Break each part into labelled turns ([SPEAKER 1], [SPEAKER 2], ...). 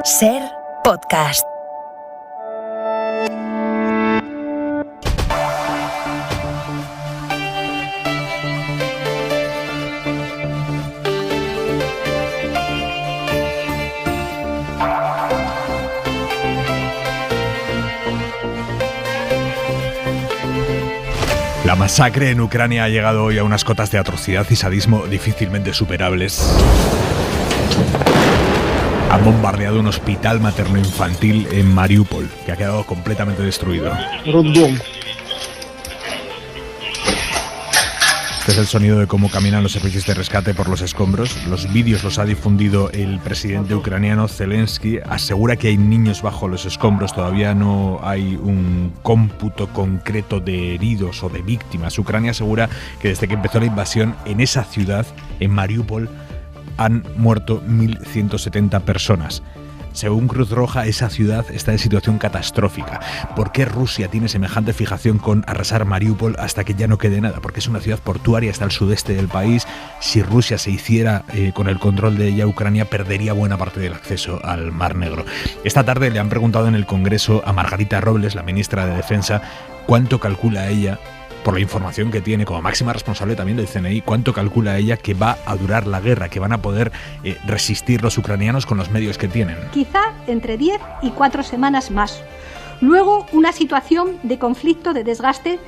[SPEAKER 1] SER Podcast.
[SPEAKER 2] La masacre en Ucrania ha llegado hoy a unas cotas de atrocidad y sadismo difícilmente superables. Han bombardeado un hospital materno-infantil en Mariupol, que ha quedado completamente destruido. Este es el sonido de cómo caminan los servicios de rescate por los escombros. Los vídeos los ha difundido el presidente ucraniano Zelensky. Asegura que hay niños bajo los escombros. Todavía no hay un cómputo concreto de heridos o de víctimas. Ucrania asegura que desde que empezó la invasión en esa ciudad, en Mariupol, han muerto 1.170 personas. Según Cruz Roja, esa ciudad está en situación catastrófica. ¿Por qué Rusia tiene semejante fijación con arrasar Mariupol hasta que ya no quede nada? Porque es una ciudad portuaria, está al sudeste del país. Si Rusia se hiciera con el control de ella, Ucrania perdería buena parte del acceso al Mar Negro. Esta tarde le han preguntado en el Congreso a Margarita Robles, la ministra de Defensa, cuánto calcula ella, por la información que tiene como máxima responsable también del CNI, cuánto calcula ella que va a durar la guerra, que van a poder resistir los ucranianos con los medios que tienen.
[SPEAKER 3] Quizá entre 10 y 4 semanas más. Luego, una situación de conflicto, de desgaste,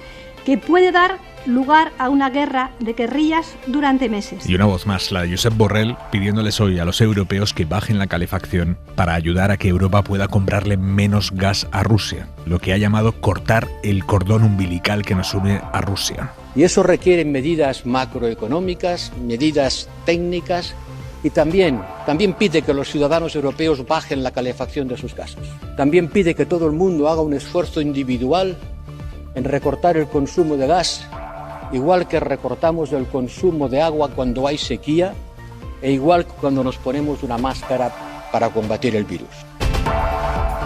[SPEAKER 3] que puede dar lugar a una guerra de guerrillas durante meses.
[SPEAKER 2] Y una voz más, la de Josep Borrell, pidiéndoles hoy a los europeos que bajen la calefacción para ayudar a que Europa pueda comprarle menos gas a Rusia, lo que ha llamado cortar el cordón umbilical que nos une a Rusia.
[SPEAKER 4] Y eso requiere medidas macroeconómicas, medidas técnicas y también pide que los ciudadanos europeos bajen la calefacción de sus casas. También pide que todo el mundo haga un esfuerzo individual en recortar el consumo de gas, igual que recortamos el consumo de agua cuando hay sequía e igual que cuando nos ponemos una máscara para combatir el virus.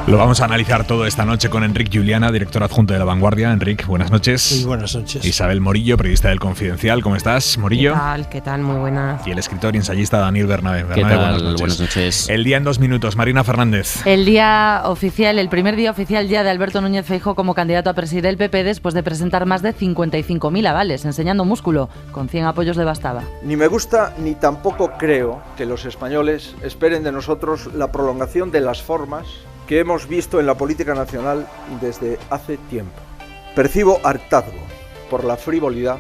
[SPEAKER 2] Lo vamos a analizar todo esta noche con Enric Juliana, director adjunto de La Vanguardia. Enric, buenas noches.
[SPEAKER 5] Muy buenas noches.
[SPEAKER 2] Isabel Morillo, periodista del Confidencial. ¿Cómo estás, Morillo?
[SPEAKER 6] ¿Qué tal? Muy buenas.
[SPEAKER 2] Y el escritor y ensayista Daniel Bernabé.
[SPEAKER 7] ¿Qué tal?
[SPEAKER 2] Buenas noches. El día en 2 minutos. Marina Fernández.
[SPEAKER 6] El día oficial, el primer día oficial ya de Alberto Núñez Feijóo como candidato a presidir el PP después de presentar más de 55.000 avales, enseñando músculo. Con 100 apoyos le bastaba.
[SPEAKER 8] Ni me gusta ni tampoco creo que los españoles esperen de nosotros la prolongación de las formas que hemos visto en la política nacional desde hace tiempo. Percibo hartazgo por la frivolidad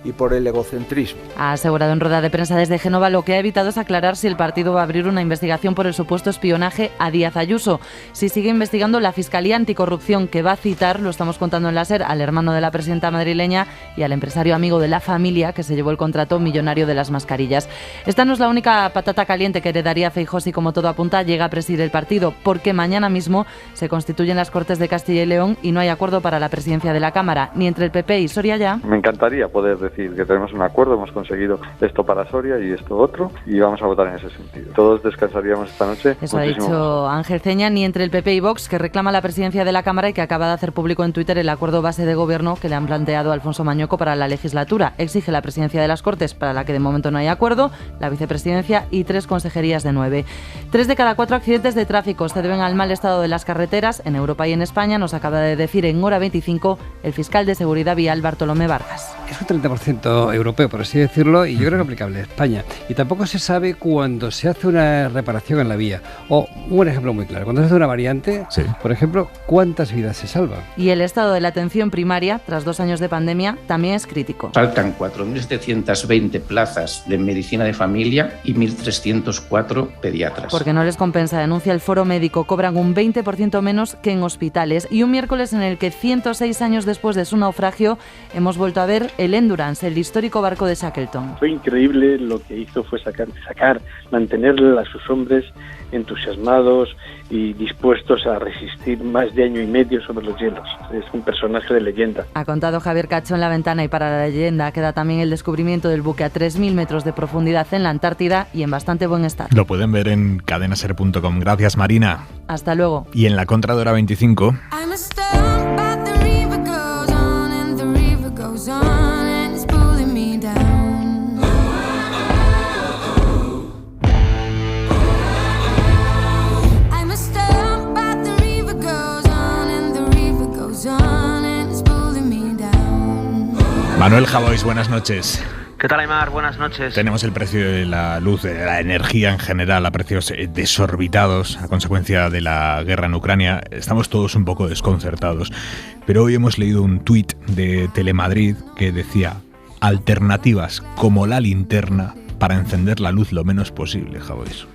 [SPEAKER 8] y por el egocentrismo.
[SPEAKER 6] Ha asegurado en rueda de prensa desde Génova lo que ha evitado es aclarar si el partido va a abrir una investigación por el supuesto espionaje a Díaz Ayuso. Si sigue investigando la Fiscalía Anticorrupción, que va a citar, lo estamos contando en la SER, al hermano de la presidenta madrileña y al empresario amigo de la familia que se llevó el contrato millonario de las mascarillas. Esta no es la única patata caliente que heredaría Feijóo si, como todo apunta, llega a presidir el partido, porque mañana mismo se constituyen las Cortes de Castilla y León y no hay acuerdo para la presidencia de la Cámara, ni entre el PP y Soria Ya.
[SPEAKER 9] Me encantaría poder decir que tenemos un acuerdo, hemos conseguido esto para Soria y esto otro, y vamos a votar en ese sentido. Todos descansaríamos esta noche.
[SPEAKER 6] Eso ha dicho Ángel Ceña, ni entre el PP y Vox, que reclama la presidencia de la Cámara y que acaba de hacer público en Twitter el acuerdo base de gobierno que le han planteado a Alfonso Mañueco para la legislatura. Exige la presidencia de las Cortes, para la que de momento no hay acuerdo, la vicepresidencia y 3 consejerías de 9. 3 de cada 4 accidentes de tráfico se deben al mal estado de las carreteras en Europa y en España, nos acaba de decir en Hora 25 el fiscal de Seguridad Vial Bartolomé Vargas.
[SPEAKER 5] Es un 30% europeo, por así decirlo, y yo creo que aplicable a España. Y tampoco se sabe cuando se hace una reparación en la vía. O un ejemplo muy claro, cuando se hace una variante, sí, por ejemplo, ¿cuántas vidas se salvan?
[SPEAKER 6] Y el estado de la atención primaria, tras 2 años de pandemia, también es crítico.
[SPEAKER 10] Faltan 4.720 plazas de medicina de familia y 1.304 pediatras.
[SPEAKER 6] Porque no les compensa, denuncia el Foro Médico, cobran un 20% menos que en hospitales. Y un miércoles en el que 106 años después de su naufragio hemos vuelto a ver el Endurance, el histórico barco de Shackleton.
[SPEAKER 11] Fue increíble, lo que hizo fue mantener a sus hombres entusiasmados y dispuestos a resistir más de 1 año y medio sobre los hielos. Es un personaje de leyenda.
[SPEAKER 6] Ha contado Javier Cacho en La Ventana, y para la leyenda queda también el descubrimiento del buque a 3.000 metros de profundidad en la Antártida y en bastante buen estado.
[SPEAKER 2] Lo pueden ver en cadenaser.com. Gracias, Marina.
[SPEAKER 6] Hasta luego.
[SPEAKER 2] Y en la contra de Hora 25... Manuel Javois, buenas noches.
[SPEAKER 1] ¿Qué tal, Aymar? Buenas noches.
[SPEAKER 2] Tenemos el precio de la luz, de la energía en general, a precios desorbitados a consecuencia de la guerra en Ucrania. Estamos todos un poco desconcertados. Pero hoy hemos leído un tuit de Telemadrid que decía: alternativas como la linterna para encender la luz lo menos posible, Javois.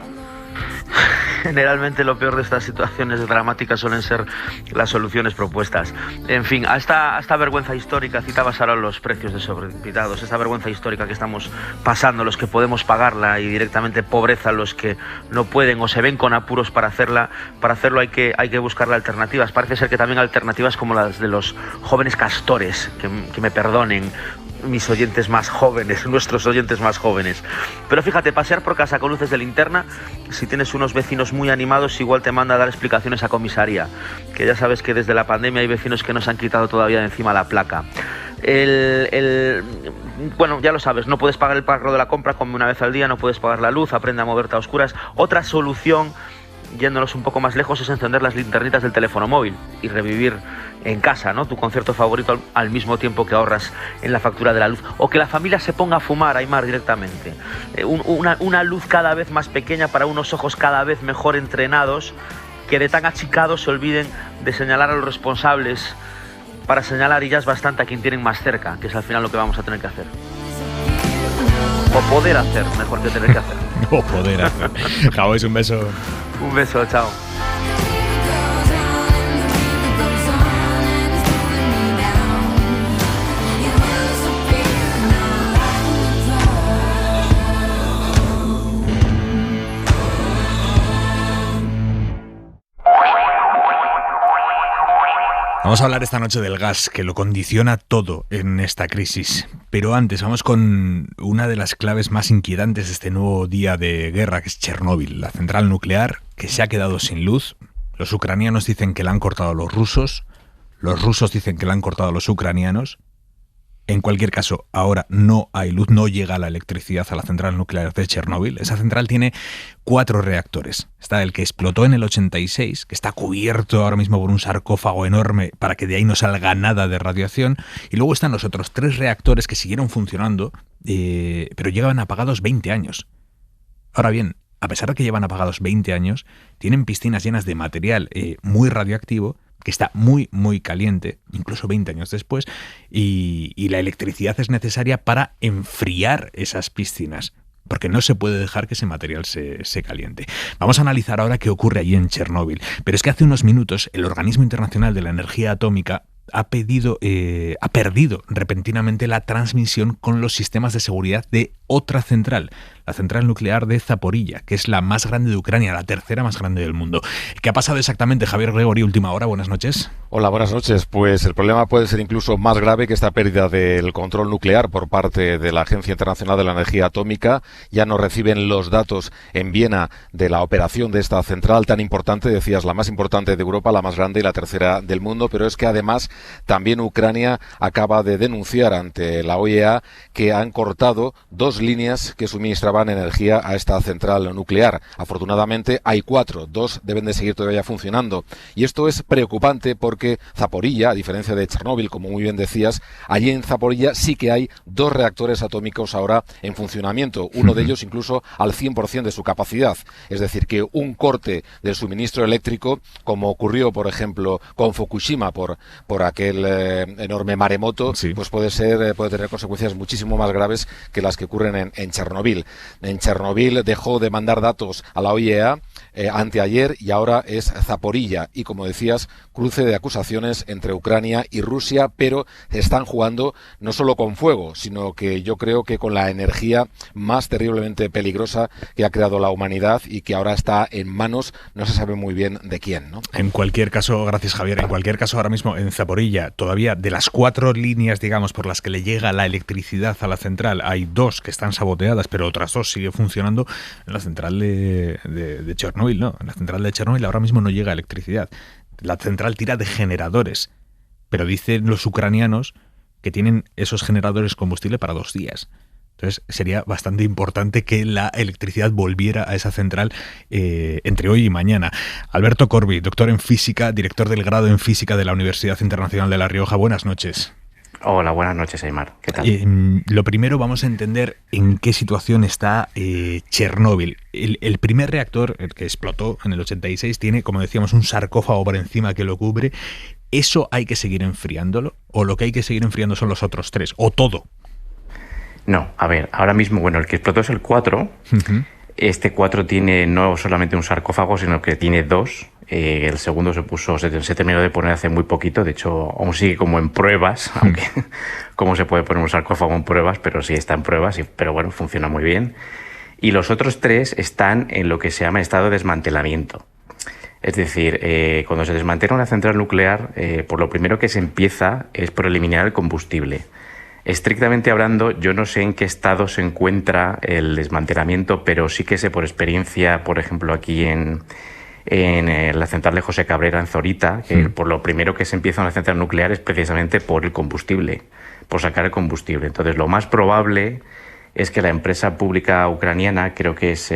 [SPEAKER 1] Generalmente lo peor de estas situaciones dramáticas suelen ser las soluciones propuestas. En fin, a esta vergüenza histórica, citabas ahora los precios desorbitados, esta vergüenza histórica que estamos pasando, los que podemos pagarla, y directamente pobreza los que no pueden o se ven con apuros para hacerla. Para hacerlo hay que buscarle alternativas. Parece ser que también alternativas como las de los jóvenes castores, que me perdonen mis oyentes más jóvenes, nuestros oyentes más jóvenes. Pero fíjate, pasear por casa con luces de linterna, si tienes unos vecinos muy animados, igual te manda a dar explicaciones a comisaría, que ya sabes que desde la pandemia hay vecinos que no se han quitado todavía de encima la placa. Bueno, ya lo sabes, no puedes pagar el pago de la compra, come una vez al día, no puedes pagar la luz, aprende a moverte a oscuras. Otra solución, yéndonos un poco más lejos, es encender las linternitas del teléfono móvil y revivir en casa, ¿no?, tu concierto favorito al mismo tiempo que ahorras en la factura de la luz. O que la familia se ponga a fumar, Aymar, directamente. Una luz cada vez más pequeña para unos ojos cada vez mejor entrenados, que de tan achicados se olviden de señalar a los responsables para señalar, y ya es bastante, a quien tienen más cerca, que es al final lo que vamos a tener que hacer. O poder hacer, mejor que tener que hacer.
[SPEAKER 2] O poder hacer. Javois, un beso.
[SPEAKER 1] Un beso, chao.
[SPEAKER 2] Vamos a hablar esta noche del gas, que lo condiciona todo en esta crisis. Pero antes vamos con una de las claves más inquietantes de este nuevo día de guerra, que es Chernóbil, la central nuclear que se ha quedado sin luz. Los ucranianos dicen que la han cortado los rusos dicen que la han cortado los ucranianos. En cualquier caso, ahora no hay luz, no llega la electricidad a la central nuclear de Chernóbil. Esa central tiene 4 reactores. Está el que explotó en el 86, que está cubierto ahora mismo por un sarcófago enorme para que de ahí no salga nada de radiación. Y luego están los otros 3 reactores que siguieron funcionando, pero llegaban apagados 20 años. Ahora bien, a pesar de que llevan apagados 20 años, tienen piscinas llenas de material muy radioactivo, que está muy, muy caliente, incluso 20 años después, y la electricidad es necesaria para enfriar esas piscinas, porque no se puede dejar que ese material se caliente. Vamos a analizar ahora qué ocurre allí en Chernóbil. Pero es que hace unos minutos el Organismo Internacional de la Energía Atómica ha perdido repentinamente la transmisión con los sistemas de seguridad de otra central, la central nuclear de Zaporilla, que es la más grande de Ucrania, la tercera más grande del mundo. ¿Qué ha pasado exactamente, Javier Gregori, última hora? Buenas noches.
[SPEAKER 7] Hola, buenas noches. Pues el problema puede ser incluso más grave que esta pérdida del control nuclear por parte de la Agencia Internacional de la Energía Atómica. Ya no reciben los datos en Viena de la operación de esta central tan importante, decías, la más importante de Europa, la más grande y la tercera del mundo, pero es que además también Ucrania acaba de denunciar ante la OEA que han cortado 2 líneas que suministraban energía a esta central nuclear. Afortunadamente hay 4, 2 deben de seguir todavía funcionando. Y esto es preocupante porque Zaporilla, a diferencia de Chernóbil, como muy bien decías, allí en Zaporilla sí que hay 2 reactores atómicos ahora en funcionamiento, uno de ellos incluso al 100% de su capacidad. Es decir, que un corte del suministro eléctrico, como ocurrió, por ejemplo, con Fukushima por aquel enorme maremoto, sí, pues puede tener consecuencias muchísimo más graves que las que ocurren en Chernóbil. En Chernóbil dejó de mandar datos a la OIEA anteayer y ahora es Zaporilla. Y como decías, cruce de acusaciones entre Ucrania y Rusia, pero están jugando no solo con fuego, sino que yo creo que con la energía más terriblemente peligrosa que ha creado la humanidad y que ahora está en manos, no se sabe muy bien de quién, ¿no?
[SPEAKER 2] En cualquier caso, gracias Javier, en cualquier caso ahora mismo en Zaporilla, todavía de las 4 líneas, digamos, por las que le llega la electricidad a la central, hay 2 que están saboteadas, pero otras 2 siguen funcionando. En la central de Chernóbil, ¿no? En la central de Chernóbil ahora mismo no llega electricidad. La central tira de generadores, pero dicen los ucranianos que tienen esos generadores combustible para 2 días. Entonces sería bastante importante que la electricidad volviera a esa central entre hoy y mañana. Alberto Corbi, doctor en física, director del grado en física de la Universidad Internacional de La Rioja. Buenas noches.
[SPEAKER 12] Hola, buenas noches, Aymar. ¿Qué tal?
[SPEAKER 2] Lo primero, vamos a entender en qué situación está Chernóbil. El primer reactor, el que explotó en el 86, tiene, como decíamos, un sarcófago por encima que lo cubre. ¿Eso hay que seguir enfriándolo? ¿O lo que hay que seguir enfriando son los otros 3? ¿O todo?
[SPEAKER 12] No, a ver, ahora mismo, bueno, el que explotó es el 4. Este 4 tiene no solamente un sarcófago, sino que tiene 2. El segundo se terminó de poner hace muy poquito, de hecho aún sigue como en pruebas, aunque cómo se puede poner un sarcófago en pruebas, pero sí está en pruebas, pero bueno, funciona muy bien. Y los otros 3 están en lo que se llama estado de desmantelamiento. Es decir, cuando se desmantela una central nuclear, por lo primero que se empieza es por eliminar el combustible. Estrictamente hablando, yo no sé en qué estado se encuentra el desmantelamiento, pero sí que sé por experiencia, por ejemplo, aquí en la central de José Cabrera, en Zorita, que por lo primero que se empieza una central nuclear es precisamente por el combustible, por sacar el combustible. Entonces, lo más probable es que la empresa pública ucraniana, creo que es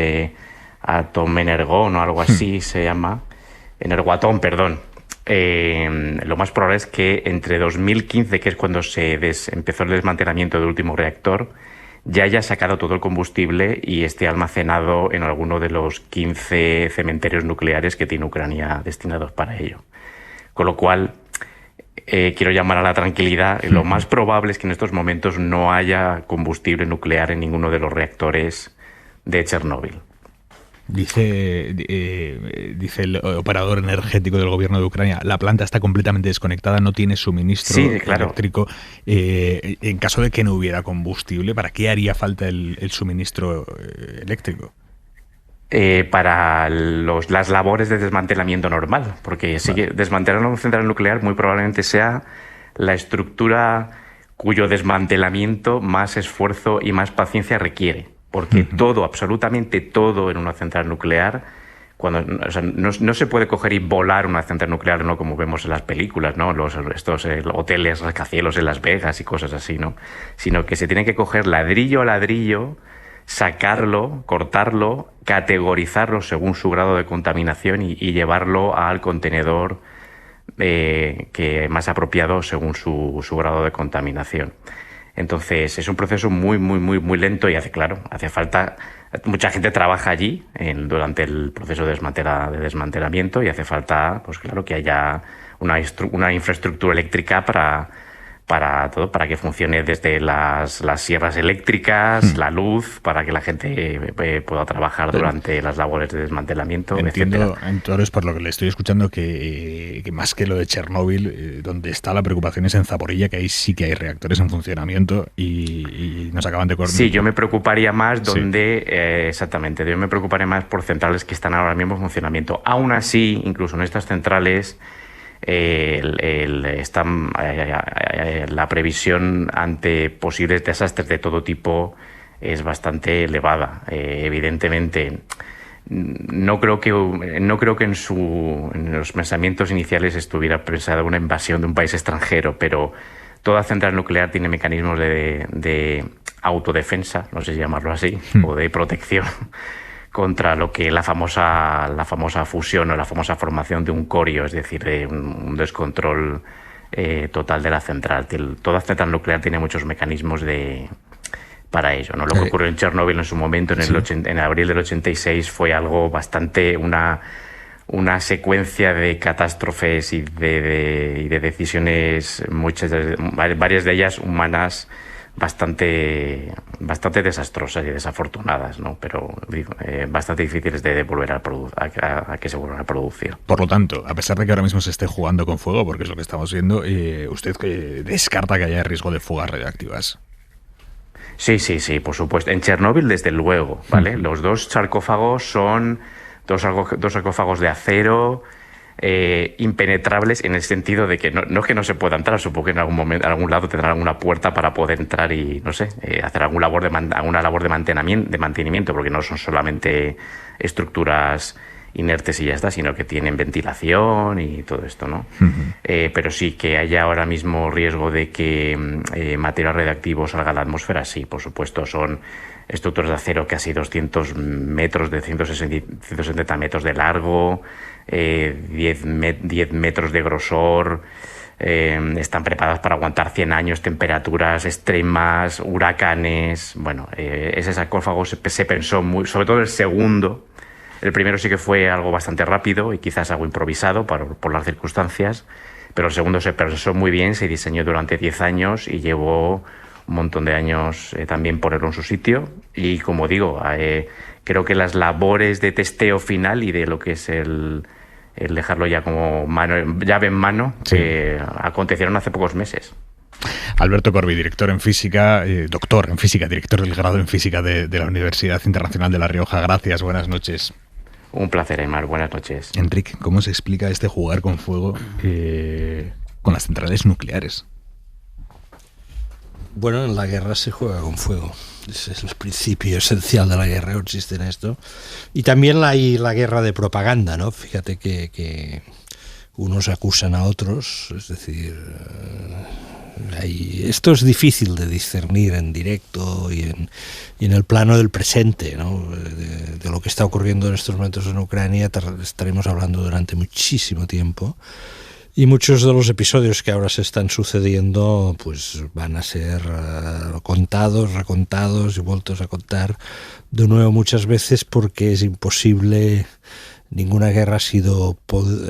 [SPEAKER 12] Atomenergon o algo así se llama, Energoatom, perdón. Lo más probable es que entre 2015, que es cuando se empezó el desmantelamiento del último reactor, ya haya sacado todo el combustible y esté almacenado en alguno de los 15 cementerios nucleares que tiene Ucrania destinados para ello. Con lo cual, quiero llamar a la tranquilidad. Lo más probable es que en estos momentos no haya combustible nuclear en ninguno de los reactores de Chernóbil.
[SPEAKER 2] Dice el operador energético del gobierno de Ucrania, la planta está completamente desconectada, no tiene suministro eléctrico. En caso de que no hubiera combustible, ¿para qué haría falta el suministro eléctrico?
[SPEAKER 12] Para las labores de desmantelamiento normal, porque desmantelar una central nuclear muy probablemente sea la estructura cuyo desmantelamiento más esfuerzo y más paciencia requiere. Porque todo, absolutamente todo en una central nuclear, no se puede coger y volar una central nuclear, no como vemos en las películas, ¿no? Estos hoteles rascacielos en Las Vegas y cosas así, ¿no? Sino que se tiene que coger ladrillo a ladrillo, sacarlo, cortarlo, categorizarlo según su grado de contaminación y llevarlo al contenedor que más apropiado según su grado de contaminación. Entonces es un proceso muy lento y hace falta, mucha gente trabaja allí durante el proceso de desmantelamiento y hace falta, pues claro, que haya una infraestructura eléctrica para todo, para que funcione desde las sierras eléctricas, la luz, para que la gente pueda trabajar durante las labores de desmantelamiento.
[SPEAKER 2] Entiendo, entonces, por lo que le estoy escuchando, que más que lo de Chernóbil, donde está la preocupación es en Zaporilla, que ahí sí que hay reactores en funcionamiento y nos acaban de cortar.
[SPEAKER 12] Sí, yo me preocuparía más exactamente, yo me preocuparía más por centrales que están ahora mismo en funcionamiento. Aún así, incluso en estas centrales, la previsión ante posibles desastres de todo tipo es bastante elevada. Evidentemente, no creo que en los pensamientos iniciales estuviera pensada una invasión de un país extranjero, pero toda central nuclear tiene mecanismos de autodefensa, no sé si llamarlo así, o de protección contra lo que la famosa fusión o la famosa formación de un corio, es decir, de un descontrol total de la central. Toda central nuclear tiene muchos mecanismos para ello, ¿no? Lo que ocurrió en Chernóbil en su momento, en abril del 86, fue algo bastante una secuencia de catástrofes y de decisiones, varias de ellas humanas, bastante desastrosas y desafortunadas, ¿no? Pero bastante difíciles de volver a que se vuelvan a producir.
[SPEAKER 2] Por lo tanto, a pesar de que ahora mismo se esté jugando con fuego, porque es lo que estamos viendo, ¿usted descarta que haya riesgo de fugas radioactivas?
[SPEAKER 12] Sí, por supuesto. En Chernóbil, desde luego, ¿vale? Los 2 sarcófagos son dos sarcófagos de acero, impenetrables, en el sentido de que no es que no se pueda entrar, supongo que en algún momento, en algún lado tendrán alguna puerta para poder entrar y, no sé, hacer alguna labor de mantenimiento, porque no son solamente estructuras inertes y ya está, sino que tienen ventilación y todo esto, ¿no? Pero sí, que haya ahora mismo riesgo de que material radioactivo salga a la atmósfera, sí, por supuesto. Son estructuras de acero casi 200 metros, de 170 metros de largo, 10 metros de grosor, están preparadas para aguantar 100 años, temperaturas extremas, huracanes. Bueno, ese sarcófago se pensó muy, sobre todo el segundo. El primero sí que fue algo bastante rápido y quizás algo improvisado por las circunstancias, pero el segundo se pensó muy bien, se diseñó durante 10 años y llevó un montón de años también ponerlo en su sitio. Y como digo, creo que las labores de testeo final y de lo que es el dejarlo ya como llave en mano,
[SPEAKER 2] sí,
[SPEAKER 12] acontecieron hace pocos meses.
[SPEAKER 2] Alberto Corvi, director en física, doctor en física, director del grado en física de la Universidad Internacional de La Rioja. Gracias, buenas noches.
[SPEAKER 12] Un placer, Aymar, buenas noches.
[SPEAKER 2] Enrique, ¿cómo se explica este jugar con fuego con las centrales nucleares?
[SPEAKER 13] Bueno, en la guerra se juega con fuego. Ese es el principio esencial de la guerra, consiste en esto. Y también hay la guerra de propaganda, ¿no? Fíjate que unos acusan a otros, es decir, esto es difícil de discernir en directo y en el plano del presente, ¿no? De lo que está ocurriendo en estos momentos en Ucrania estaremos hablando durante muchísimo tiempo. Y muchos de los episodios que ahora se están sucediendo pues van a ser contados, recontados y vueltos a contar de nuevo muchas veces, porque es imposible, ninguna guerra ha sido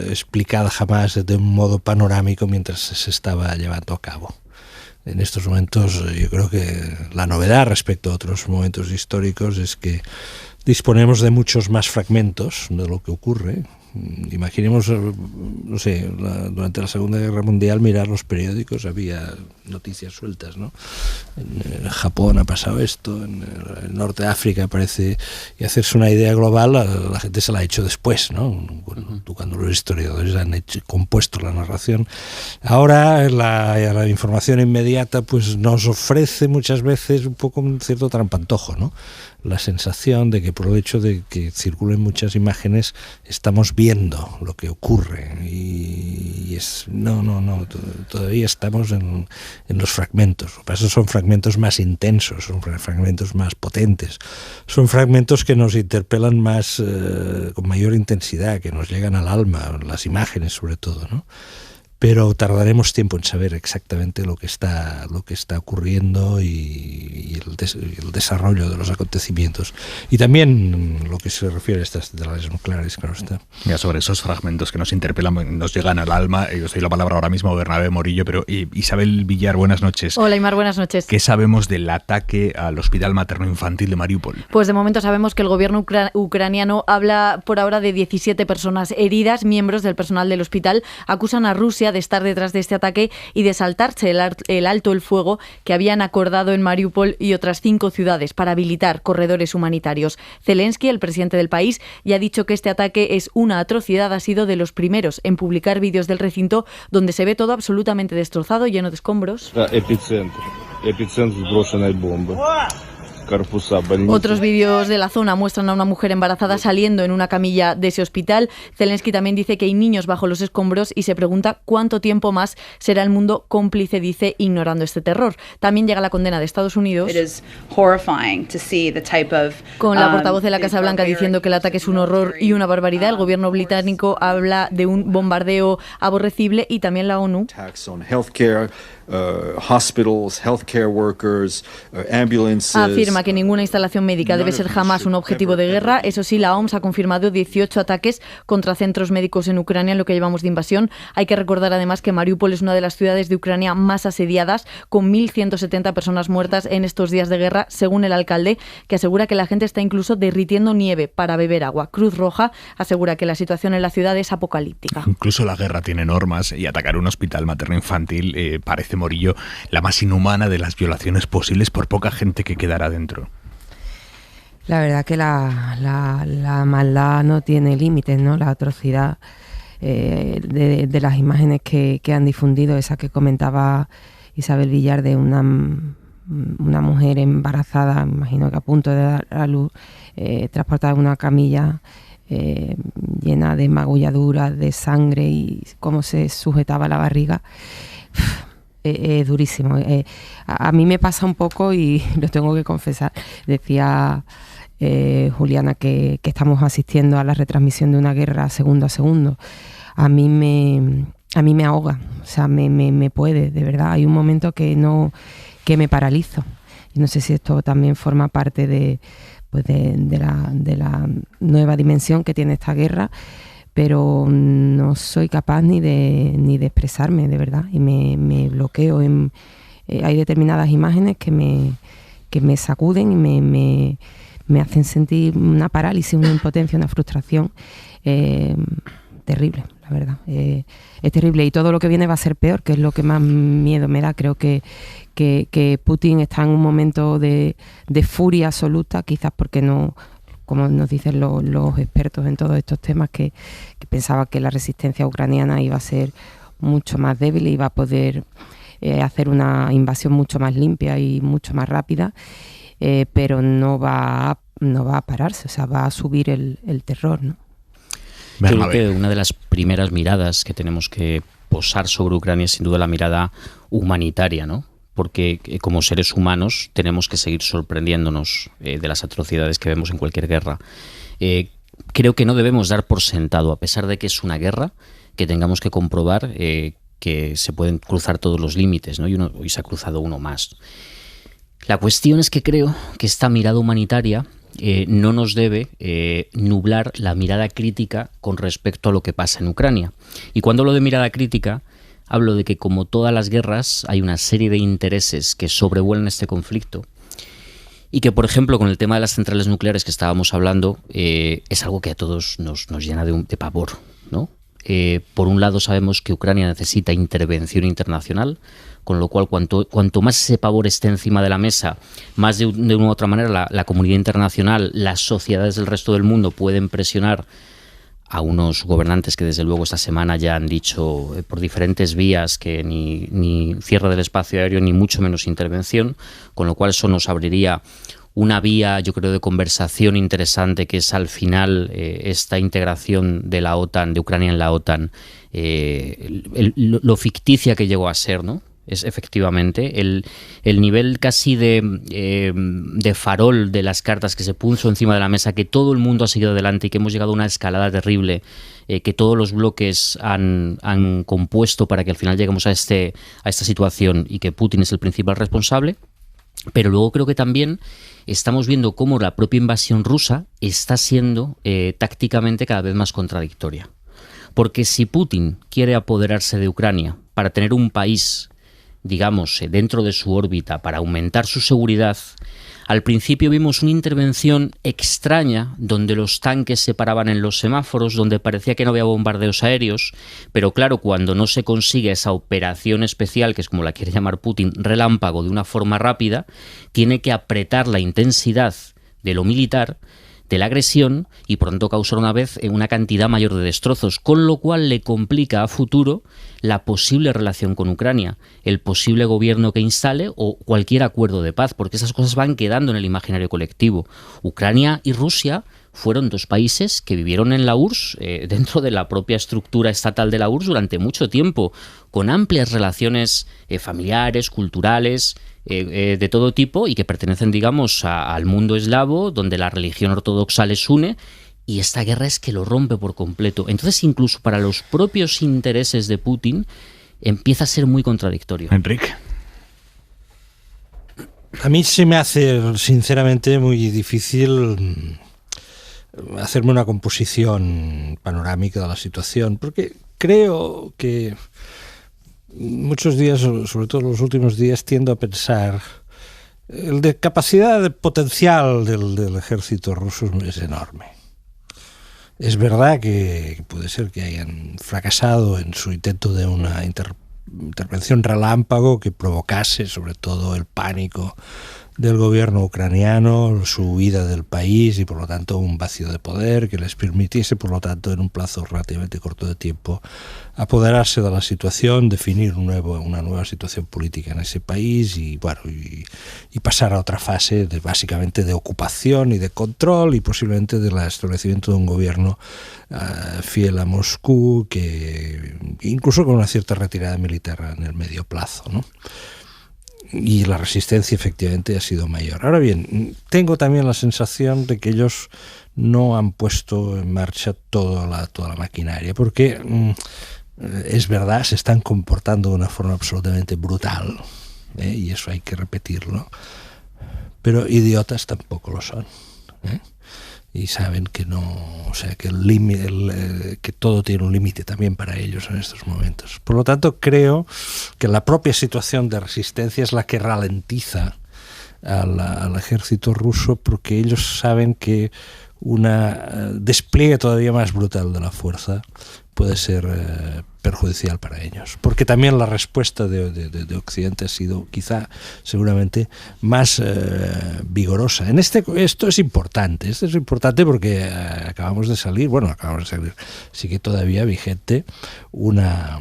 [SPEAKER 13] explicada jamás de un modo panorámico mientras se estaba llevando a cabo. En estos momentos yo creo que la novedad respecto a otros momentos históricos es que disponemos de muchos más fragmentos de lo que ocurre. Imaginemos, no sé, durante la Segunda Guerra Mundial mirar los periódicos, había noticias sueltas, ¿no? En Japón ha pasado esto, en el norte de África parece, y hacerse una idea global, la gente se la ha hecho después, ¿no? Cuando los historiadores han compuesto la narración. Ahora la información inmediata pues nos ofrece muchas veces un poco un cierto trampantojo, ¿no? La sensación de que por el hecho de que circulen muchas imágenes estamos viendo lo que ocurre y es no, todavía estamos en los fragmentos. Lo que pasa es que son fragmentos más intensos, son fragmentos más potentes, son fragmentos que nos interpelan más con mayor intensidad, que nos llegan al alma, las imágenes sobre todo, ¿no? Pero tardaremos tiempo en saber exactamente lo que está ocurriendo y el desarrollo de los acontecimientos. Y también lo que se refiere a estas centrales nucleares, claro está.
[SPEAKER 2] Ya, sobre esos fragmentos que nos interpelan, nos llegan al alma, os doy la palabra ahora mismo a Bernabé Morillo, pero Isabel Villar, buenas noches.
[SPEAKER 14] Hola, Aymar, buenas noches.
[SPEAKER 2] ¿Qué sabemos del ataque al Hospital Materno-Infantil de Mariupol?
[SPEAKER 14] Pues de momento sabemos que el gobierno ucraniano habla por ahora de 17 personas heridas. Miembros del personal del hospital acusan a Rusia de estar detrás de este ataque y de saltarse el alto el fuego que habían acordado en Mariupol y otras 5 ciudades para habilitar corredores humanitarios. Zelensky, el presidente del país, ya ha dicho que este ataque es una atrocidad. Ha sido de los primeros en publicar vídeos del recinto donde se ve todo absolutamente destrozado, lleno de escombros.
[SPEAKER 15] Epicentro sbрошенной bomby.
[SPEAKER 14] Otros vídeos de la zona muestran a una mujer embarazada saliendo en una camilla de ese hospital. Zelensky también dice que hay niños bajo los escombros y se pregunta cuánto tiempo más será el mundo cómplice, dice, ignorando este terror. También llega la condena de Estados Unidos, con la portavoz de la Casa Blanca diciendo que el ataque es un horror y una barbaridad. El gobierno británico habla de un bombardeo aborrecible y también la ONU
[SPEAKER 16] hospitals, healthcare workers, ambulances.
[SPEAKER 14] Afirma que ninguna instalación médica debe ser jamás un objetivo de guerra. Eso sí, la OMS ha confirmado 18 ataques contra centros médicos en Ucrania en lo que llevamos de invasión. Hay que recordar además que Mariupol es una de las ciudades de Ucrania más asediadas, con 1.170 personas muertas en estos días de guerra, según el alcalde, que asegura que la gente está incluso derritiendo nieve para beber agua. Cruz Roja asegura que la situación en la ciudad es apocalíptica.
[SPEAKER 2] Incluso la guerra tiene normas y atacar un hospital materno-infantil parece, Morillo, la más inhumana de las violaciones posibles por poca gente que quedará dentro.
[SPEAKER 17] La verdad que la maldad no tiene límites, ¿no? La atrocidad de las imágenes que han difundido, esa que comentaba Isabel Villar de una mujer embarazada, me imagino que a punto de dar a luz, transportada en una camilla llena de magulladuras, de sangre y cómo se sujetaba la barriga. Durísimo. A mí me pasa un poco y lo tengo que confesar. Decía Juliana que estamos asistiendo a la retransmisión de una guerra segundo a segundo. A mí a mí me ahoga, o sea, me puede, de verdad. Hay un momento que me paralizo. Y no sé si esto también forma parte de la nueva dimensión que tiene esta guerra, pero no soy capaz ni de expresarme, de verdad, y me bloqueo. Hay determinadas imágenes que me sacuden y me hacen sentir una parálisis, una impotencia, una frustración terrible, la verdad. Es terrible, y todo lo que viene va a ser peor, que es lo que más miedo me da. Creo que Putin está en un momento de furia absoluta, quizás porque no, como nos dicen los expertos en todos estos temas, que pensaba que la resistencia ucraniana iba a ser mucho más débil y iba a poder hacer una invasión mucho más limpia y mucho más rápida, pero no va a pararse, o sea, va a subir el terror, ¿no?
[SPEAKER 18] Yo creo que una de las primeras miradas que tenemos que posar sobre Ucrania es sin duda la mirada humanitaria, ¿no? Porque como seres humanos tenemos que seguir sorprendiéndonos de las atrocidades que vemos en cualquier guerra. Creo que no debemos dar por sentado, a pesar de que es una guerra, que tengamos que comprobar que se pueden cruzar todos los límites, ¿no? Y se ha cruzado uno más. La cuestión es que creo que esta mirada humanitaria no nos debe nublar la mirada crítica con respecto a lo que pasa en Ucrania. Y cuando hablo de mirada crítica, hablo de que, como todas las guerras, hay una serie de intereses que sobrevuelan este conflicto, y que, por ejemplo, con el tema de las centrales nucleares que estábamos hablando, es algo que a todos nos llena de pavor, ¿no? Por un lado, sabemos que Ucrania necesita intervención internacional, con lo cual cuanto más ese pavor esté encima de la mesa, más de una u otra manera la comunidad internacional, las sociedades del resto del mundo pueden presionar a unos gobernantes que desde luego esta semana ya han dicho por diferentes vías que ni cierre del espacio aéreo ni mucho menos intervención, con lo cual eso nos abriría una vía, yo creo, de conversación interesante, que es al final esta integración de la OTAN, de Ucrania en la OTAN, lo ficticia que llegó a ser, ¿no? Es efectivamente el nivel casi de farol de las cartas que se puso encima de la mesa, que todo el mundo ha seguido adelante y que hemos llegado a una escalada terrible, que todos los bloques han compuesto para que al final lleguemos a esta situación, y que Putin es el principal responsable. Pero luego creo que también estamos viendo cómo la propia invasión rusa está siendo tácticamente cada vez más contradictoria. Porque si Putin quiere apoderarse de Ucrania para tener un país, digamos, dentro de su órbita, para aumentar su seguridad, al principio vimos una intervención extraña donde los tanques se paraban en los semáforos, donde parecía que no había bombardeos aéreos, pero claro, cuando no se consigue esa operación especial, que es como la quiere llamar Putin, relámpago, de una forma rápida, tiene que apretar la intensidad de lo militar, de la agresión, y pronto causar una vez una cantidad mayor de destrozos, con lo cual le complica a futuro la posible relación con Ucrania, el posible gobierno que instale o cualquier acuerdo de paz, porque esas cosas van quedando en el imaginario colectivo. Ucrania y Rusia fueron dos países que vivieron en la URSS, dentro de la propia estructura estatal de la URSS durante mucho tiempo, con amplias relaciones familiares, culturales, de todo tipo, y que pertenecen, digamos, al mundo eslavo, donde la religión ortodoxa les une, y esta guerra es que lo rompe por completo. Entonces, incluso para los propios intereses de Putin, empieza a ser muy contradictorio.
[SPEAKER 2] Enrique.
[SPEAKER 13] A mí se me hace, sinceramente, muy difícil hacerme una composición panorámica de la situación, porque creo que muchos días, sobre todo los últimos días, tiendo a pensar el de capacidad de potencial del ejército ruso es enorme. Es verdad que puede ser que hayan fracasado en su intento de una intervención relámpago que provocase sobre todo el pánico del gobierno ucraniano, su huida del país y por lo tanto un vacío de poder que les permitiese por lo tanto en un plazo relativamente corto de tiempo apoderarse de la situación, definir una nueva situación política en ese país y pasar a otra fase básicamente de ocupación y de control y posiblemente del establecimiento de un gobierno fiel a Moscú, que incluso con una cierta retirada militar en el medio plazo, ¿no? Y la resistencia efectivamente ha sido mayor. Ahora bien, tengo también la sensación de que ellos no han puesto en marcha toda la maquinaria, porque es verdad, se están comportando de una forma absolutamente brutal, y eso hay que repetirlo, pero idiotas tampoco lo son, y saben que no, o sea, que el límite, que todo tiene un límite también para ellos en estos momentos. Por lo tanto, creo que la propia situación de resistencia es la que ralentiza al ejército ruso, porque ellos saben que una despliegue todavía más brutal de la fuerza puede ser perjudicial para ellos, porque también la respuesta de Occidente ha sido quizá seguramente más vigorosa. Esto es importante porque acabamos de salir, sigue todavía vigente una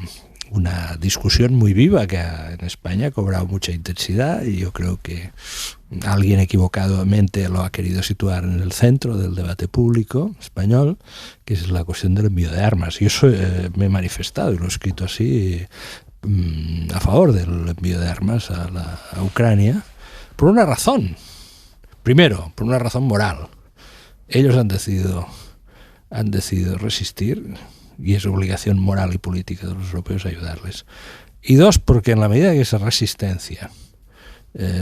[SPEAKER 13] discusión muy viva que en España ha cobrado mucha intensidad, y yo creo que alguien equivocadamente lo ha querido situar en el centro del debate público español, que es la cuestión del envío de armas. Yo me he manifestado y lo he escrito así a favor del envío de armas a Ucrania por una razón. Primero, por una razón moral. Ellos han decidido resistir, y es obligación moral y política de los europeos ayudarles. Y dos, porque en la medida que esa resistencia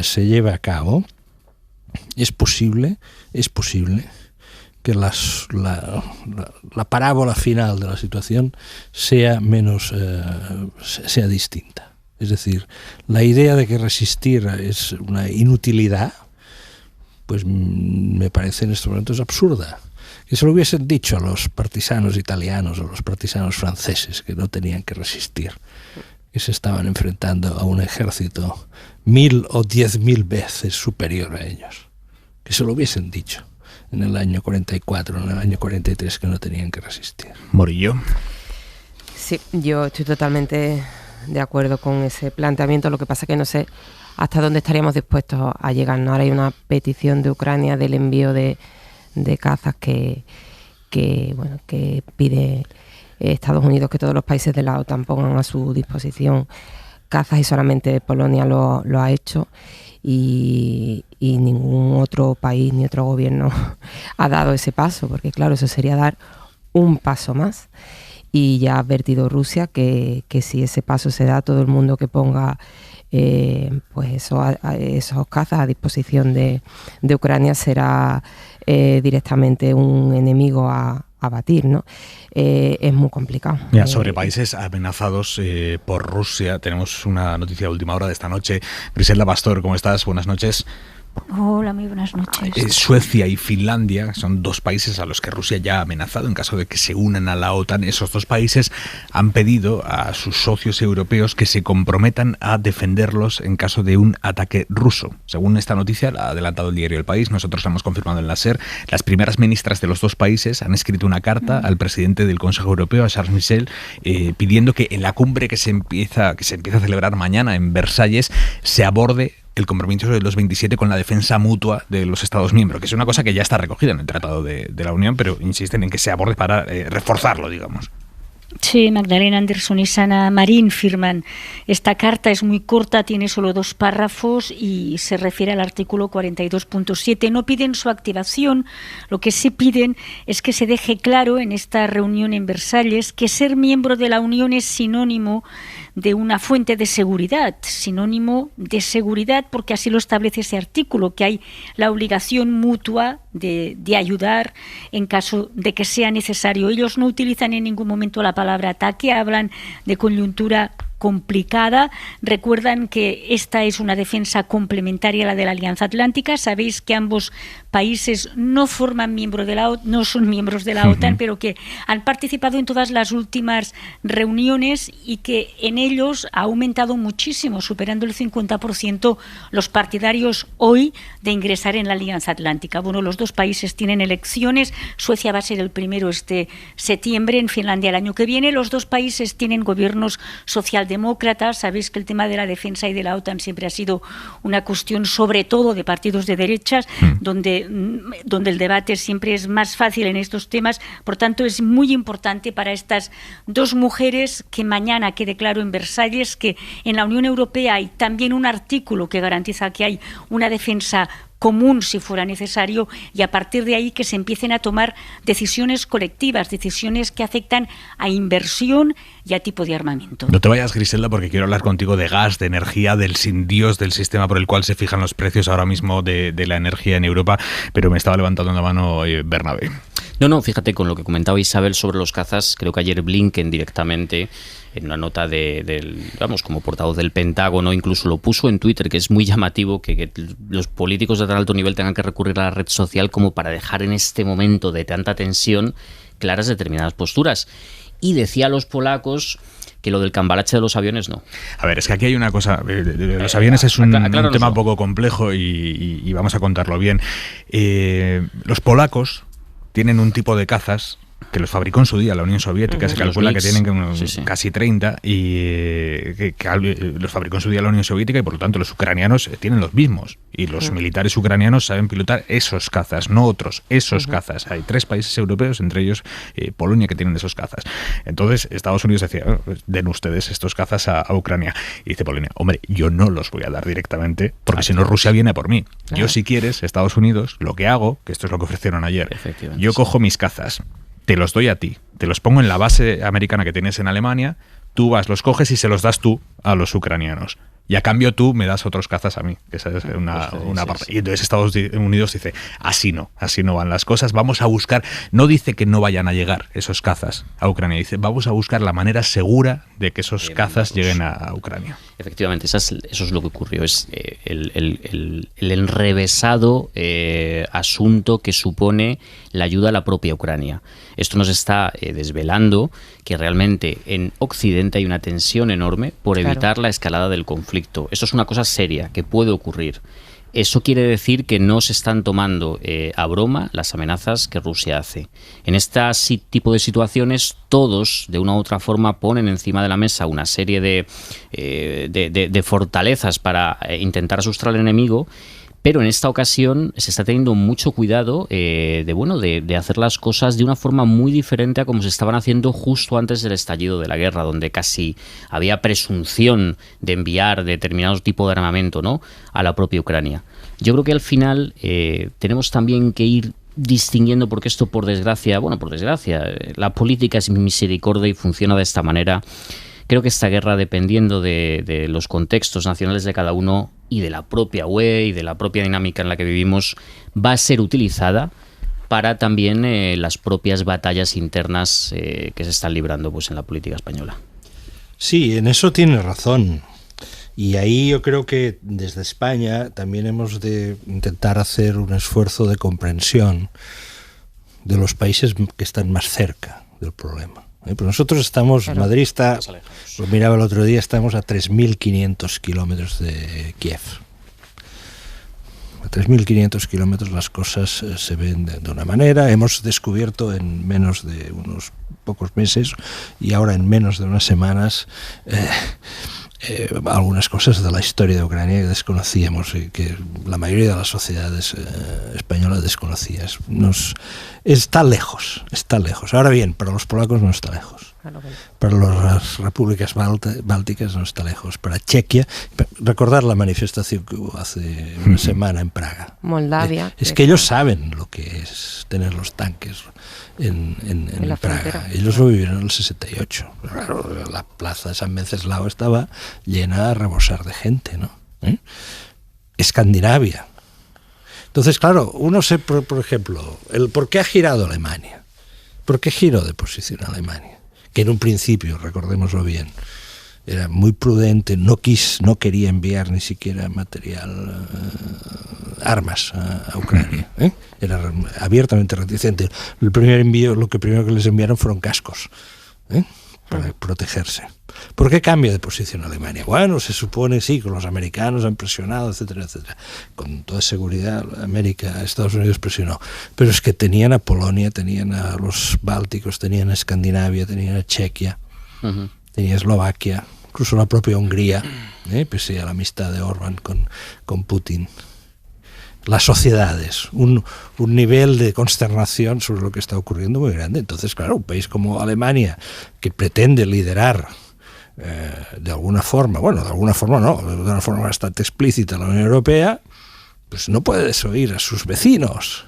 [SPEAKER 13] se lleve a cabo, es posible que la parábola final de la situación sea distinta. Es decir, la idea de que resistir es una inutilidad, pues me parece en estos momentos absurda. Que se lo hubiesen dicho a los partisanos italianos o los partisanos franceses, que no tenían que resistir, que se estaban enfrentando a un ejército 1000 o 10.000 veces superior a ellos. Que se lo hubiesen dicho en el año 44, en el año 43, que no tenían que resistir.
[SPEAKER 2] Morillo.
[SPEAKER 17] Sí, yo estoy totalmente de acuerdo con ese planteamiento. Lo que pasa es que no sé hasta dónde estaríamos dispuestos a llegar. ¿No? Ahora hay una petición de Ucrania del envío de cazas que pide Estados Unidos que todos los países de la OTAN pongan a su disposición cazas, y solamente Polonia lo ha hecho, y ningún otro país ni otro gobierno ha dado ese paso, porque claro, eso sería dar un paso más, y ya ha advertido Rusia que si ese paso se da, todo el mundo que ponga esos cazas a disposición de Ucrania será directamente un enemigo a batir, ¿no? Es muy complicado.
[SPEAKER 2] Mira, sobre países amenazados por Rusia, tenemos una noticia de última hora de esta noche. Griselda Pastor, ¿cómo estás? Buenas noches.
[SPEAKER 19] Hola, muy buenas noches.
[SPEAKER 2] Suecia y Finlandia son dos países a los que Rusia ya ha amenazado en caso de que se unan a la OTAN. Esos dos países han pedido a sus socios europeos que se comprometan a defenderlos en caso de un ataque ruso. Según esta noticia, la ha adelantado el diario El País, nosotros la hemos confirmado en la SER, las primeras ministras de los dos países han escrito una carta al presidente del Consejo Europeo, a Charles Michel, pidiendo que en la cumbre que se empieza a celebrar mañana en Versalles se aborde el compromiso de los 27 con la defensa mutua de los Estados miembros, que es una cosa que ya está recogida en el Tratado de la Unión, pero insisten en que se aborde para reforzarlo, digamos.
[SPEAKER 19] Sí, Magdalena Andersson y Sanna Marin firman esta carta. Es muy corta, tiene solo 2 párrafos y se refiere al artículo 42.7. No piden su activación, lo que sí piden es que se deje claro en esta reunión en Versalles que ser miembro de la Unión es sinónimo de una fuente de seguridad, porque así lo establece ese artículo, que hay la obligación mutua de ayudar en caso de que sea necesario. Ellos no utilizan en ningún momento la palabra ataque, hablan de coyuntura complicada. Recuerdan que esta es una defensa complementaria a la de la Alianza Atlántica. Sabéis que ambos países no forman miembro de la no son miembros de la OTAN, pero que han participado en todas las últimas reuniones y que en ellos ha aumentado muchísimo, superando el 50% los partidarios hoy de ingresar en la Alianza Atlántica. Bueno, los dos países tienen elecciones. Suecia va a ser el primero este septiembre, en Finlandia el año que viene. Los dos países tienen gobiernos socialdemócratas. Sabéis que el tema de la defensa y de la OTAN siempre ha sido una cuestión sobre todo de partidos de derechas, donde el debate siempre es más fácil en estos temas. Por tanto, es muy importante para estas dos mujeres que mañana quede claro en Versalles que en la Unión Europea hay también un artículo que garantiza que hay una defensa común si fuera necesario, y a partir de ahí que se empiecen a tomar decisiones colectivas, decisiones que afectan a inversión y a tipo de armamento.
[SPEAKER 2] No te vayas, Griselda, porque quiero hablar contigo de gas, de energía, del sin Dios, del sistema por el cual se fijan los precios ahora mismo de la energía en Europa, pero me estaba levantando la mano Bernabé.
[SPEAKER 18] No, fíjate, con lo que comentaba Isabel sobre los cazas, creo que ayer Blinken directamente, en una nota como portavoz del Pentágono, incluso lo puso en Twitter, que es muy llamativo que los políticos de tan alto nivel tengan que recurrir a la red social como para dejar en este momento de tanta tensión claras determinadas posturas. Y decía a los polacos que lo del cambalache de los aviones no.
[SPEAKER 2] A ver, es que aquí hay una cosa, los aviones es un tema un poco complejo y vamos a contarlo bien. Los polacos tienen un tipo de cazas que los fabricó en su día la Unión Soviética, se calcula que tienen casi 30 y que los fabricó en su día la Unión Soviética, y por lo tanto los ucranianos tienen los mismos, y los militares ucranianos saben pilotar esos cazas, no otros, esos cazas. Hay 3 países europeos, entre ellos Polonia, que tienen esos cazas. Entonces Estados Unidos decía, den ustedes estos cazas a Ucrania, y dice Polonia, hombre, yo no los voy a dar directamente porque si no Rusia viene a por mí. Yo, si quieres, Estados Unidos, lo que hago, que esto es lo que ofrecieron ayer, yo cojo mis cazas, te los doy a ti, te los pongo en la base americana que tienes en Alemania, tú vas, los coges y se los das tú a los ucranianos. Y a cambio tú me das otros cazas a mí, que esa es una parte. Y entonces Estados Unidos dice, así no van las cosas, vamos a buscar, no dice que no vayan a llegar esos cazas a Ucrania, dice, vamos a buscar la manera segura de que esos cazas lleguen a Ucrania.
[SPEAKER 18] Efectivamente, eso es lo que ocurrió, es el enrevesado asunto que supone la ayuda a la propia Ucrania. Esto nos está desvelando que realmente en Occidente hay una tensión enorme por evitar la escalada del conflicto. Esto es una cosa seria que puede ocurrir. Eso quiere decir que no se están tomando a broma las amenazas que Rusia hace. En este tipo de situaciones, todos, de una u otra forma, ponen encima de la mesa una serie de fortalezas para intentar asustar al enemigo. Pero en esta ocasión se está teniendo mucho cuidado de hacer las cosas de una forma muy diferente a como se estaban haciendo justo antes del estallido de la guerra, donde casi había presunción de enviar determinado tipo de armamento, ¿no?, a la propia Ucrania. Yo creo que al final tenemos también que ir distinguiendo, porque esto, por desgracia, la política es misericordia y funciona de esta manera. Creo que esta guerra, dependiendo de los contextos nacionales de cada uno y de la propia UE y de la propia dinámica en la que vivimos, va a ser utilizada para también las propias batallas internas que se están librando en la política española.
[SPEAKER 13] Sí, en eso tiene razón. Y ahí yo creo que desde España también hemos de intentar hacer un esfuerzo de comprensión de los países que están más cerca del problema. Pues nosotros estamos, Madrid está, lo miraba el otro día, estamos a 3.500 kilómetros de Kiev. A 3.500 kilómetros las cosas se ven de una manera. Hemos descubierto en menos de unos pocos meses y ahora en menos de unas semanas algunas cosas de la historia de Ucrania que desconocíamos y que la mayoría de las sociedades españolas desconocían. Está lejos. Ahora bien, para los polacos no está lejos. Para las repúblicas bálticas no está lejos. Para Chequia, recordar la manifestación que hubo hace una semana en Praga.
[SPEAKER 17] Moldavia.
[SPEAKER 13] Es que ellos saben lo que es tener los tanques en Praga. Frontera. Ellos lo vivieron en el 68. Claro, la plaza de San Venceslao estaba llena a rebosar de gente, ¿no? Escandinavia. Entonces, claro, uno se, por ejemplo, ¿por qué ha girado Alemania? ¿Por qué giró de posición Alemania? Que en un principio, recordémoslo bien, era muy prudente, no quería enviar ni siquiera material, armas a Ucrania. Era abiertamente reticente. El primer envío, lo primero que les enviaron fueron cascos para protegerse. ¿Por qué cambia de posición Alemania? Bueno, se supone, sí, que los americanos han presionado, etcétera, etcétera. Con toda seguridad, Estados Unidos presionó. Pero es que tenían a Polonia, tenían a los bálticos, tenían a Escandinavia, tenían a Chequia, tenía Eslovaquia, incluso la propia Hungría, pese a la amistad de Orbán con Putin. Las sociedades, un nivel de consternación sobre lo que está ocurriendo muy grande. Entonces, claro, un país como Alemania, que pretende liderar de alguna forma, de una forma bastante explícita la Unión Europea, pues no puede desoír a sus vecinos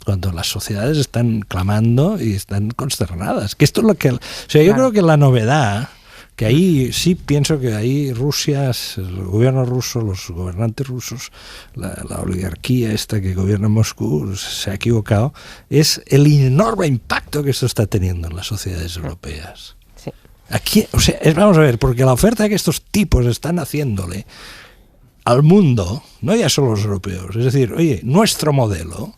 [SPEAKER 13] cuando las sociedades están clamando y están consternadas. Que esto es lo que... O sea, yo creo que la novedad, que ahí sí pienso que ahí Rusia, el gobierno ruso, los gobernantes rusos, la oligarquía esta que gobierna Moscú se ha equivocado, es el enorme impacto que esto está teniendo en las sociedades europeas.
[SPEAKER 17] Sí.
[SPEAKER 13] Aquí, o sea, vamos a ver, porque la oferta que estos tipos están haciéndole al mundo, no ya solo los europeos, es decir, oye, nuestro modelo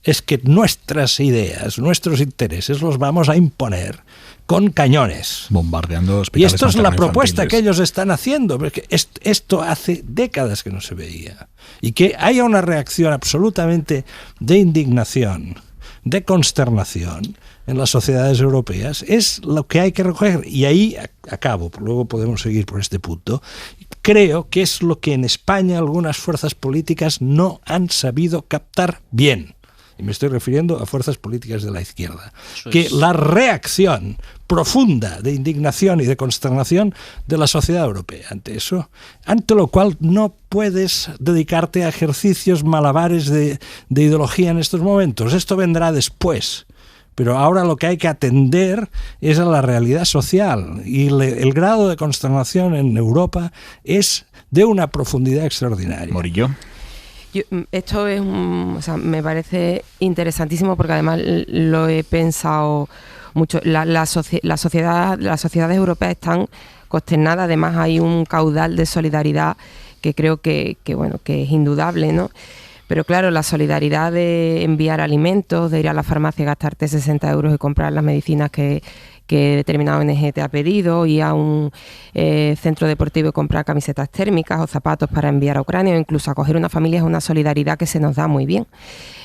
[SPEAKER 13] es que nuestras ideas, nuestros intereses los vamos a imponer con cañones.
[SPEAKER 2] Bombardeando hospitales.
[SPEAKER 13] Y esto es la propuesta
[SPEAKER 2] infantiles
[SPEAKER 13] que ellos están haciendo, porque esto hace décadas que no se veía. Y que haya una reacción absolutamente de indignación, de consternación en las sociedades europeas, es lo que hay que recoger. Y ahí acabo, luego podemos seguir por este punto. Creo que es lo que en España algunas fuerzas políticas no han sabido captar bien. Y me estoy refiriendo a fuerzas políticas de la izquierda. Que la reacción profunda de indignación y de consternación de la sociedad europea ante eso, ante lo cual no puedes dedicarte a ejercicios malabares de ideología en estos momentos. Esto vendrá después. Pero ahora lo que hay que atender es a la realidad social. Y el grado de consternación en Europa es de una profundidad extraordinaria.
[SPEAKER 2] Morillo.
[SPEAKER 17] Esto es me parece interesantísimo porque además lo he pensado mucho. Las sociedades europeas están consternadas. Además hay un caudal de solidaridad que creo que es indudable, ¿no? Pero claro, la solidaridad de enviar alimentos, de ir a la farmacia, gastarte 60 euros y comprar las medicinas que determinado ONG te ha pedido, ir a un centro deportivo y comprar camisetas térmicas o zapatos para enviar a Ucrania, o incluso acoger una familia, es una solidaridad que se nos da muy bien,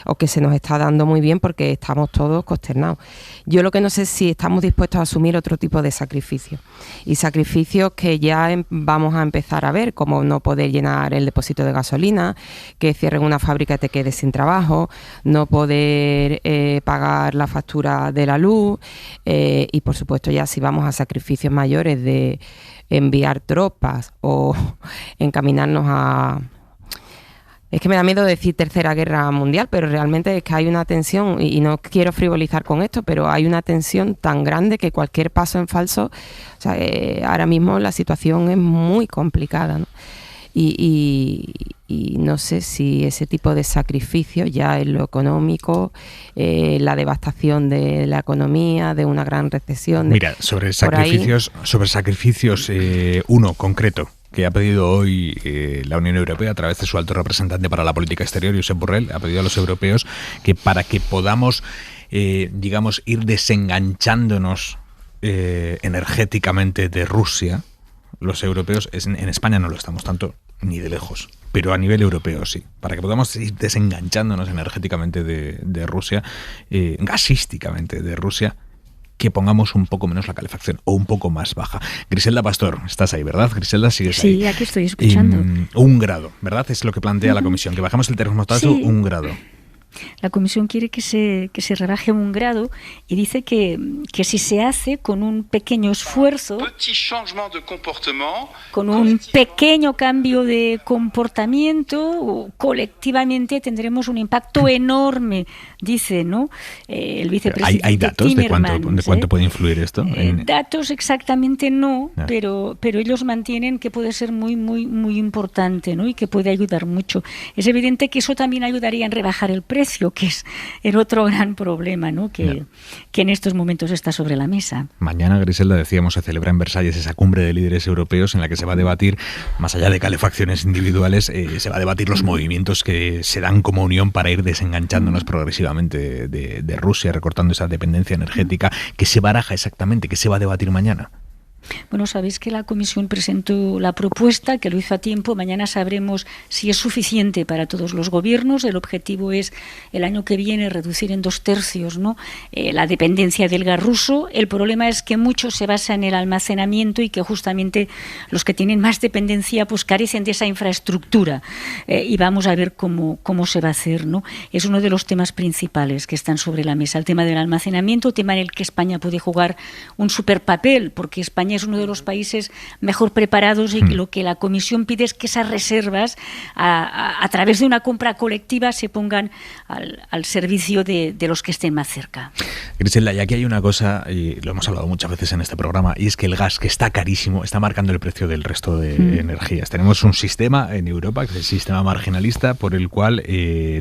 [SPEAKER 17] o que se nos está dando muy bien porque estamos todos consternados. Yo lo que no sé es si estamos dispuestos a asumir otro tipo de sacrificios, y sacrificios que ya vamos a empezar a ver, como no poder llenar el depósito de gasolina, que cierren una fábrica y te quedes sin trabajo, no poder pagar la factura de la luz, y por supuesto ya si vamos a sacrificios mayores de enviar tropas o encaminarnos a... Es que me da miedo decir tercera guerra mundial, pero realmente es que hay una tensión, y no quiero frivolizar con esto, pero hay una tensión tan grande que cualquier paso en falso, o sea, ahora mismo la situación es muy complicada, ¿no? Y no sé si ese tipo de sacrificios ya en lo económico, la devastación de la economía, de una gran recesión.
[SPEAKER 2] Mira, sobre sacrificios, uno concreto que ha pedido hoy la Unión Europea a través de su alto representante para la política exterior, Josep Borrell, ha pedido a los europeos que para que podamos, digamos, ir desenganchándonos energéticamente de Rusia, los europeos, en España no lo estamos tanto ni de lejos, pero a nivel europeo sí, para que podamos ir desenganchándonos energéticamente de Rusia, gasísticamente de Rusia, que pongamos un poco menos la calefacción o un poco más baja. Griselda Pastor, estás ahí, ¿verdad? Griselda, sigues ahí.
[SPEAKER 19] Sí, aquí estoy escuchando.
[SPEAKER 2] 1 grado, ¿verdad? Es lo que plantea la Comisión, que bajamos el termostato 1 grado.
[SPEAKER 19] La Comisión quiere que se rebaje 1 grado y dice que si se hace con un pequeño esfuerzo, con un pequeño cambio de comportamiento, colectivamente tendremos un impacto enorme, dice, ¿no? El vicepresidente
[SPEAKER 2] ¿Hay datos
[SPEAKER 19] Timmermans,
[SPEAKER 2] de cuánto puede influir esto?
[SPEAKER 19] Datos exactamente no, pero ellos mantienen que puede ser muy, muy, muy importante, ¿no? Y que puede ayudar mucho. Es evidente que eso también ayudaría en rebajar el precio, que es el otro gran problema, ¿no? que en estos momentos está sobre la mesa.
[SPEAKER 2] Mañana, Griselda, decíamos, se celebra en Versalles esa cumbre de líderes europeos en la que se va a debatir, más allá de calefacciones individuales, se va a debatir los movimientos que se dan como unión para ir desenganchándonos progresivamente de Rusia, recortando esa dependencia energética. ¿Qué se baraja exactamente? ¿Qué se va a debatir mañana?
[SPEAKER 19] Bueno, sabéis que la Comisión presentó la propuesta, que lo hizo a tiempo. Mañana sabremos si es suficiente para todos los gobiernos. El objetivo es el año que viene reducir en 2/3, ¿no? La dependencia del gas ruso. El problema es que mucho se basa en el almacenamiento y que justamente los que tienen más dependencia pues carecen de esa infraestructura. Y vamos a ver cómo se va a hacer, ¿no? Es uno de los temas principales que están sobre la mesa. El tema del almacenamiento, tema en el que España puede jugar un superpapel, porque España España es uno de los países mejor preparados y lo que la Comisión pide es que esas reservas, a través de una compra colectiva, se pongan al servicio de los que estén más cerca.
[SPEAKER 2] Griselda, y aquí hay una cosa, y lo hemos hablado muchas veces en este programa, y es que el gas, que está carísimo, está marcando el precio del resto de energías. Tenemos un sistema en Europa, que es el sistema marginalista, por el cual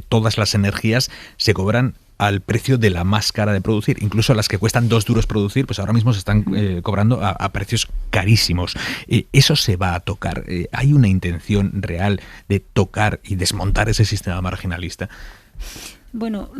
[SPEAKER 2] todas las energías se cobran al precio de la más cara de producir. Incluso las que cuestan 2 duros producir, pues ahora mismo se están cobrando a precios carísimos. ¿Eso se va a tocar? ¿Hay una intención real de tocar y desmontar ese sistema marginalista?
[SPEAKER 19] Bueno,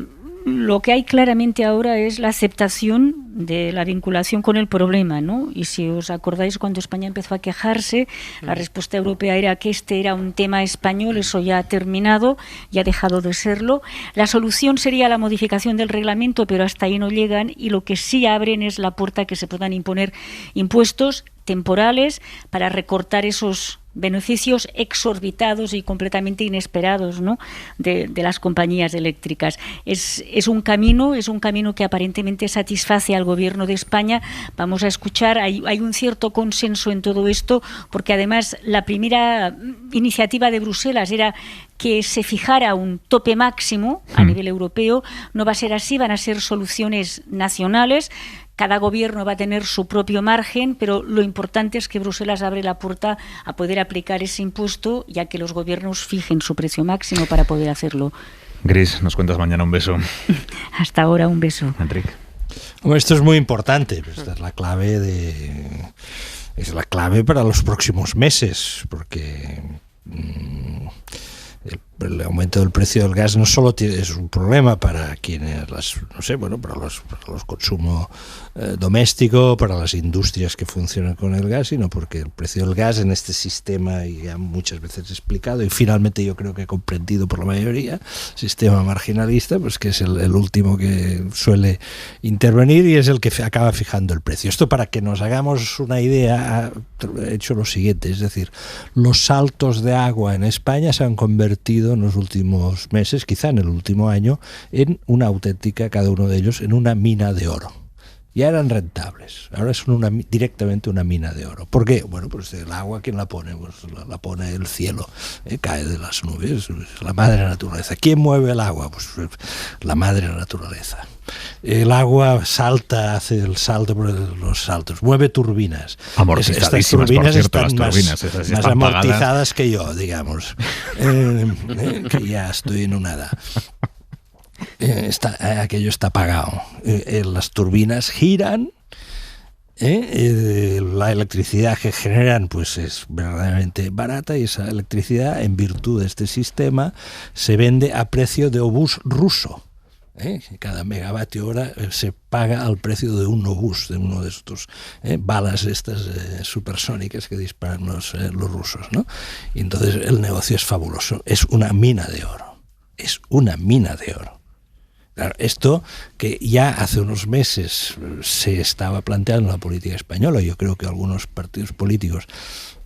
[SPEAKER 19] lo que hay claramente ahora es la aceptación de la vinculación con el problema, ¿no? Y si os acordáis, cuando España empezó a quejarse, la respuesta europea era que este era un tema español, eso ya ha terminado, ya ha dejado de serlo. La solución sería la modificación del reglamento, pero hasta ahí no llegan, y lo que sí abren es la puerta a que se puedan imponer impuestos temporales para recortar esos beneficios exorbitados y completamente inesperados, ¿no?, de las compañías eléctricas. Es un camino que aparentemente satisface al Gobierno de España. Vamos a escuchar, hay un cierto consenso en todo esto, porque además la primera iniciativa de Bruselas era que se fijara un tope máximo a nivel europeo. No va a ser así, van a ser soluciones nacionales. Cada gobierno va a tener su propio margen, pero lo importante es que Bruselas abre la puerta a poder aplicar ese impuesto, ya que los gobiernos fijen su precio máximo para poder hacerlo.
[SPEAKER 2] Gris, nos cuentas mañana. Un beso.
[SPEAKER 19] Hasta ahora, un beso.
[SPEAKER 2] Enrique.
[SPEAKER 13] Bueno, esto es muy importante. Esta es la clave para los próximos meses, porque el aumento del precio del gas no solo es un problema para quienes para los consumo doméstico, para las industrias que funcionan con el gas, sino porque el precio del gas en este sistema, y ya muchas veces explicado y finalmente yo creo que comprendido por la mayoría, sistema marginalista, pues que es el último que suele intervenir y es el que acaba fijando el precio. Esto, para que nos hagamos una idea, ha hecho lo siguiente, es decir, los saltos de agua en España se han convertido en los últimos meses, quizá en el último año, en una auténtica, cada uno de ellos, en una mina de oro. Ya eran rentables, ahora son directamente una mina de oro. ¿Por qué? Bueno, pues el agua, ¿quién la pone? Pues la pone el cielo, cae de las nubes, la madre naturaleza. ¿Quién mueve el agua? Pues la madre naturaleza. El agua salta, hace el salto por los saltos, mueve turbinas. Estas turbinas están más amortizadas que yo, digamos, que ya estoy en una edad. Aquello está apagado. Las turbinas giran, la electricidad que generan pues es verdaderamente barata, y esa electricidad, en virtud de este sistema, se vende a precio de obús ruso. Cada megavatio hora se paga al precio de un obús, de uno de estos balas estas supersónicas que disparan los rusos, ¿no? Y entonces el negocio es fabuloso. Es una mina de oro. Es una mina de oro. Claro, esto que ya hace unos meses se estaba planteando en la política española, yo creo que algunos partidos políticos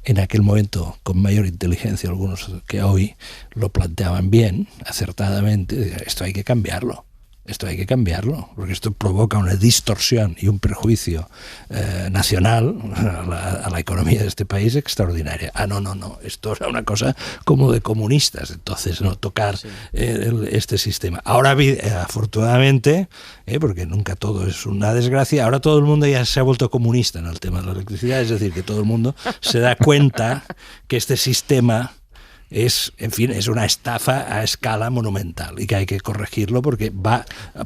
[SPEAKER 13] en aquel momento con mayor inteligencia, algunos que hoy lo planteaban bien, acertadamente, esto hay que cambiarlo. Esto hay que cambiarlo, porque esto provoca una distorsión y un perjuicio nacional a la economía de este país extraordinaria. No, esto era una cosa como de comunistas, entonces no tocar este sistema. Ahora, afortunadamente, porque nunca todo es una desgracia, ahora todo el mundo ya se ha vuelto comunista en el tema de la electricidad, es decir, que todo el mundo se da cuenta que este sistema es una estafa a escala monumental y que hay que corregirlo porque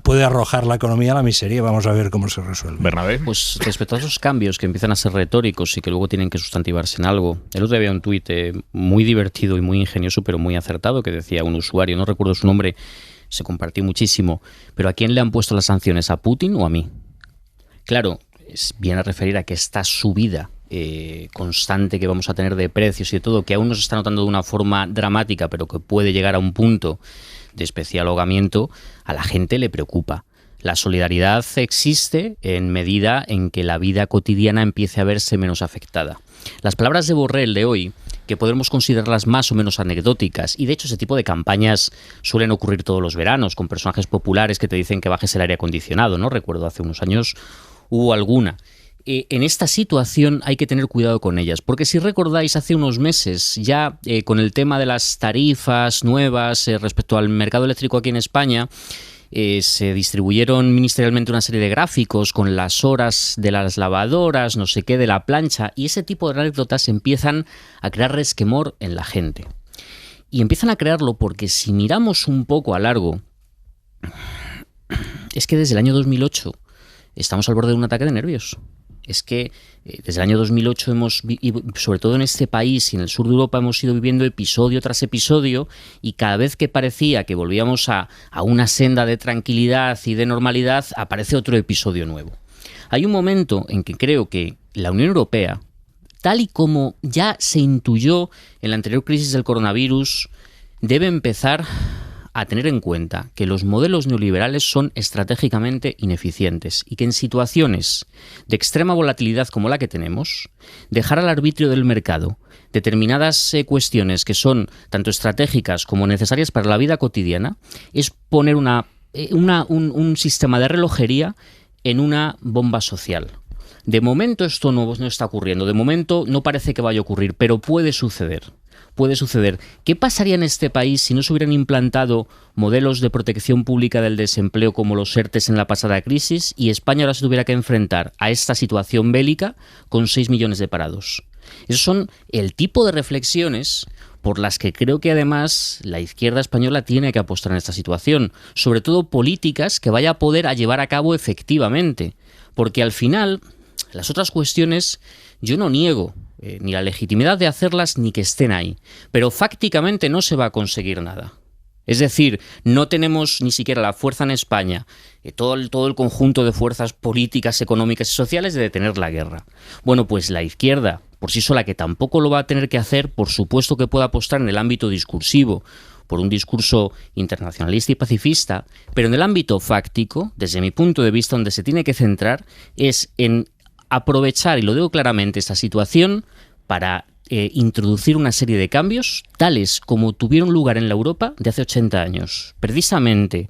[SPEAKER 13] puede arrojar la economía a la miseria. Vamos a ver cómo se resuelve.
[SPEAKER 2] Bernabé.
[SPEAKER 18] Pues respecto a esos cambios que empiezan a ser retóricos y que luego tienen que sustantivarse en algo, el otro día había un tuit muy divertido y muy ingenioso, pero muy acertado, que decía un usuario, no recuerdo su nombre, se compartió muchísimo, pero ¿a quién le han puesto las sanciones? ¿A Putin o a mí? Claro, viene a referir a que esta subida constante que vamos a tener de precios y de todo, que aún no se está notando de una forma dramática, pero que puede llegar a un punto de especial ahogamiento, a la gente le preocupa. La solidaridad existe en medida en que la vida cotidiana empiece a verse menos afectada. Las palabras de Borrell de hoy, que podremos considerarlas más o menos anecdóticas, y de hecho ese tipo de campañas suelen ocurrir todos los veranos, con personajes populares que te dicen que bajes el aire acondicionado, ¿no? Recuerdo hace unos años hubo alguna. en esta situación hay que tener cuidado con ellas, porque si recordáis, hace unos meses ya con el tema de las tarifas nuevas respecto al mercado eléctrico aquí en España, se distribuyeron ministerialmente una serie de gráficos con las horas de las lavadoras, no sé qué, de la plancha, y ese tipo de anécdotas empiezan a crear resquemor en la gente. Y empiezan a crearlo porque si miramos un poco a largo, es que desde el año 2008 estamos al borde de un ataque de nervios. Es que desde el año 2008 sobre todo en este país y en el sur de Europa, hemos ido viviendo episodio tras episodio, y cada vez que parecía que volvíamos a una senda de tranquilidad y de normalidad, aparece otro episodio nuevo. Hay un momento en que creo que la Unión Europea, tal y como ya se intuyó en la anterior crisis del coronavirus, debe empezar a tener en cuenta que los modelos neoliberales son estratégicamente ineficientes y que en situaciones de extrema volatilidad como la que tenemos, dejar al arbitrio del mercado determinadas cuestiones que son tanto estratégicas como necesarias para la vida cotidiana es poner un sistema de relojería en una bomba social. De momento esto no está ocurriendo, de momento no parece que vaya a ocurrir, pero puede suceder. Puede suceder. ¿Qué pasaría en este país si no se hubieran implantado modelos de protección pública del desempleo como los ERTEs en la pasada crisis y España ahora se tuviera que enfrentar a esta situación bélica con 6 millones de parados? Esos son el tipo de reflexiones por las que creo que además la izquierda española tiene que apostar en esta situación, sobre todo políticas que vaya a poder llevar a cabo efectivamente, porque al final las otras cuestiones yo no niego ni la legitimidad de hacerlas ni que estén ahí, pero fácticamente no se va a conseguir nada. Es decir, no tenemos ni siquiera la fuerza en España, todo el conjunto de fuerzas políticas, económicas y sociales de detener la guerra. Bueno, pues la izquierda, por sí sola, que tampoco lo va a tener que hacer, por supuesto que puede apostar en el ámbito discursivo, por un discurso internacionalista y pacifista, pero en el ámbito fáctico, desde mi punto de vista, donde se tiene que centrar es en aprovechar, y lo digo claramente, esta situación para introducir una serie de cambios tales como tuvieron lugar en la Europa de hace 80 años. Precisamente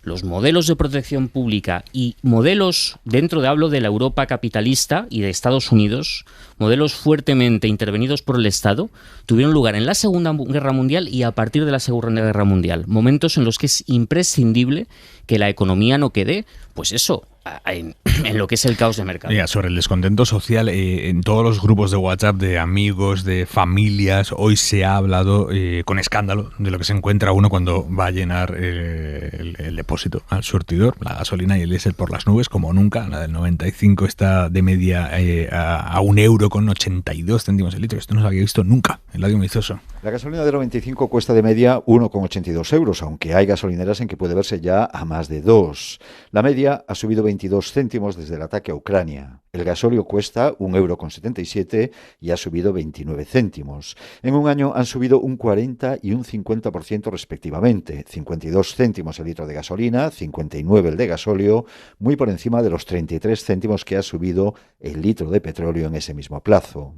[SPEAKER 18] los modelos de protección pública y modelos, hablo de la Europa capitalista y de Estados Unidos, modelos fuertemente intervenidos por el Estado, tuvieron lugar en la Segunda Guerra Mundial y a partir de la Segunda Guerra Mundial. Momentos en los que es imprescindible que la economía no quede, pues eso, en lo que es el caos de mercado.
[SPEAKER 2] Mira, sobre el descontento social, en todos los grupos de WhatsApp de amigos, de familias, hoy se ha hablado con escándalo de lo que se encuentra uno cuando va a llenar el depósito al surtidor, la gasolina y el diésel por las nubes, como nunca. La del 95 está de media a 1,82 € el litro. Esto no se había visto nunca en Radio Meizoso.
[SPEAKER 20] La gasolina del 95 cuesta de media 1,82 €, aunque hay gasolineras en que puede verse ya a más de 2. La media ha subido 22 céntimos desde el ataque a Ucrania. El gasóleo cuesta 1,77 € y ha subido 29 céntimos. En un año han subido un 40 y un 50% respectivamente. 52 céntimos el litro de gasolina, 59 el de gasóleo, muy por encima de los 33 céntimos que ha subido el litro de petróleo en ese mismo plazo.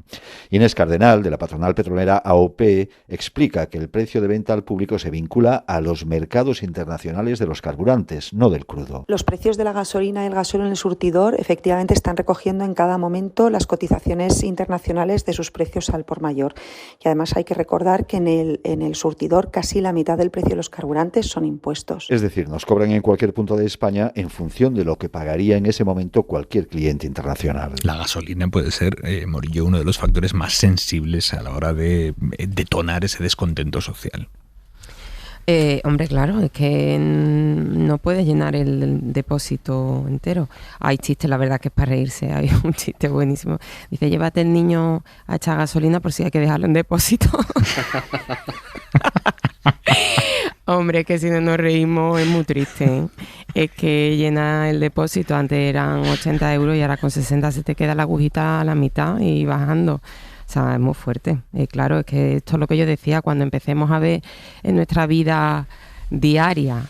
[SPEAKER 20] Inés Cardenal, de la patronal petrolera AOP, explica que el precio de venta al público se vincula a los mercados internacionales de los carburantes, no del crudo.
[SPEAKER 21] Los precios de la gasolina y el gasóleo en el surtidor efectivamente están recogiendo en cada momento las cotizaciones internacionales de sus precios al por mayor. Y además hay que recordar que en el surtidor casi la mitad del precio de los carburantes son impuestos.
[SPEAKER 20] Es decir, nos cobran en cualquier punto de España en función de lo que pagaría en ese momento cualquier cliente internacional.
[SPEAKER 2] La gasolina puede ser, Morillo, uno de los factores más sensibles a la hora de detonar ese descontento social.
[SPEAKER 17] Hombre, claro, es que no puedes llenar el depósito entero. Hay chistes, la verdad que es para reírse. Hay un chiste buenísimo. Dice, llévate el niño a echar gasolina por si hay que dejarlo en depósito. Hombre, que si no nos reímos es muy triste, ¿eh? Es que llena el depósito, antes eran 80 € y ahora con 60 se te queda la agujita a la mitad y bajando. O sea, es muy fuerte. Claro, es que esto es lo que yo decía, cuando empecemos a ver en nuestra vida diaria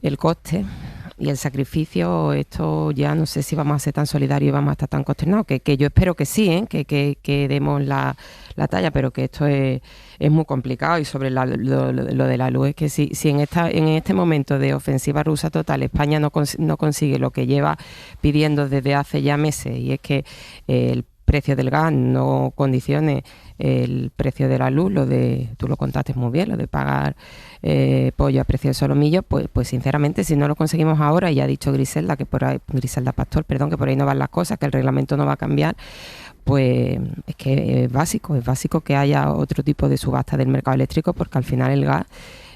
[SPEAKER 17] el coste, y el sacrificio, esto ya no sé si vamos a ser tan solidarios y vamos a estar tan consternados, que yo espero que sí, que demos la talla, pero que esto es muy complicado. Y sobre lo de la luz, es que si en este momento de ofensiva rusa total España no consigue lo que lleva pidiendo desde hace ya meses, y es que el precio del gas no condicione el precio de la luz, tú lo contaste muy bien, lo de pagar pollo a precio de solomillo, pues sinceramente, si no lo conseguimos ahora, y ya ha dicho Griselda Pastor, que por ahí no van las cosas, que el reglamento no va a cambiar, pues es que es básico que haya otro tipo de subasta del mercado eléctrico, porque al final el gas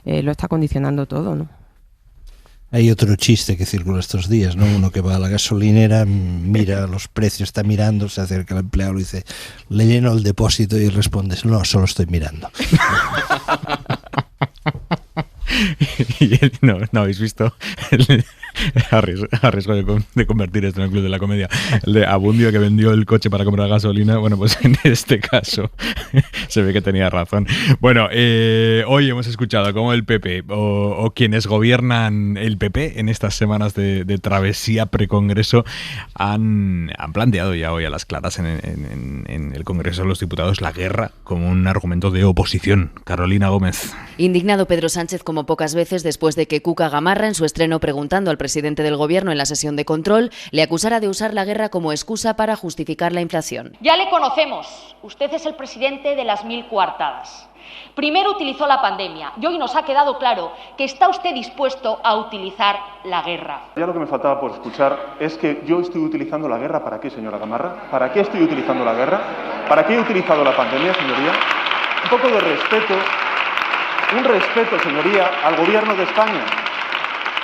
[SPEAKER 17] lo está condicionando todo, ¿no?
[SPEAKER 13] Hay otro chiste que circula estos días, ¿no? Uno que va a la gasolinera, mira los precios, está mirando, se acerca al empleado, le dice, le lleno el depósito, y responde, no, solo estoy mirando.
[SPEAKER 2] No habéis visto a riesgo de convertir esto en el club de la comedia, el de Abundio, que vendió el coche para comprar gasolina. Bueno, pues en este caso se ve que tenía razón. Bueno, hoy hemos escuchado cómo el PP o quienes gobiernan el PP en estas semanas de travesía precongreso han planteado ya hoy a las claras en el Congreso de los Diputados la guerra como un argumento de oposición. Carolina Gómez.
[SPEAKER 3] Indignado Pedro Sánchez como pocas veces después de que Cuca Gamarra, en su estreno preguntando al presidente del Gobierno en la sesión de control, le acusara de usar la guerra como excusa para justificar la inflación.
[SPEAKER 22] Ya le conocemos. Usted es el presidente de las 1000 coartadas. Primero utilizó la pandemia y hoy nos ha quedado claro que está usted dispuesto a utilizar la guerra.
[SPEAKER 23] Ya lo que me faltaba por escuchar es que yo estoy utilizando la guerra. ¿Para qué, señora Gamarra? ¿Para qué estoy utilizando la guerra? ¿Para qué he utilizado la pandemia, señoría? Un poco de respeto. Un respeto, señoría, al Gobierno de España,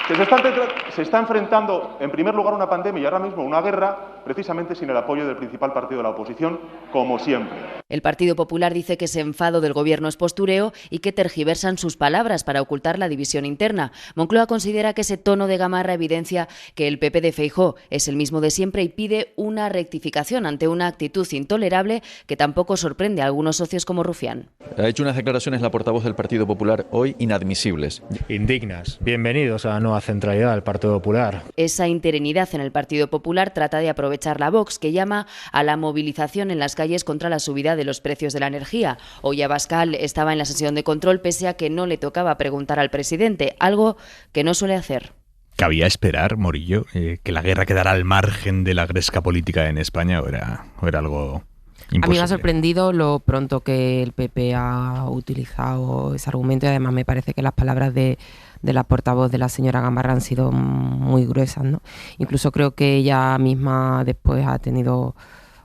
[SPEAKER 23] que se está enfrentando, en primer lugar, una pandemia y ahora mismo una guerra, precisamente sin el apoyo del principal partido de la oposición, como siempre.
[SPEAKER 3] El Partido Popular dice que ese enfado del Gobierno es postureo y que tergiversan sus palabras para ocultar la división interna. Moncloa considera que ese tono de Gamarra evidencia que el PP de Feijóo es el mismo de siempre y pide una rectificación ante una actitud intolerable que tampoco sorprende a algunos socios como Rufián.
[SPEAKER 16] Ha hecho unas declaraciones la portavoz del Partido Popular hoy inadmisibles.
[SPEAKER 24] Indignas. Bienvenidos a la nueva centralidad del Partido Popular.
[SPEAKER 3] Esa interinidad en el Partido Popular trata de aprovechar la Vox, que llama a la movilización en las calles contra la subida de los precios de la energía. Hoy Abascal estaba en la sesión de control pese a que no le tocaba preguntar al presidente, algo que no suele hacer.
[SPEAKER 2] ¿Cabía esperar, Morillo, que la guerra quedara al margen de la gresca política en España o era algo imposible?
[SPEAKER 17] A mí me ha sorprendido lo pronto que el PP ha utilizado ese argumento, y además me parece que las palabras de la portavoz de la señora Gamarra han sido muy gruesas, ¿no? Incluso creo que ella misma después ha tenido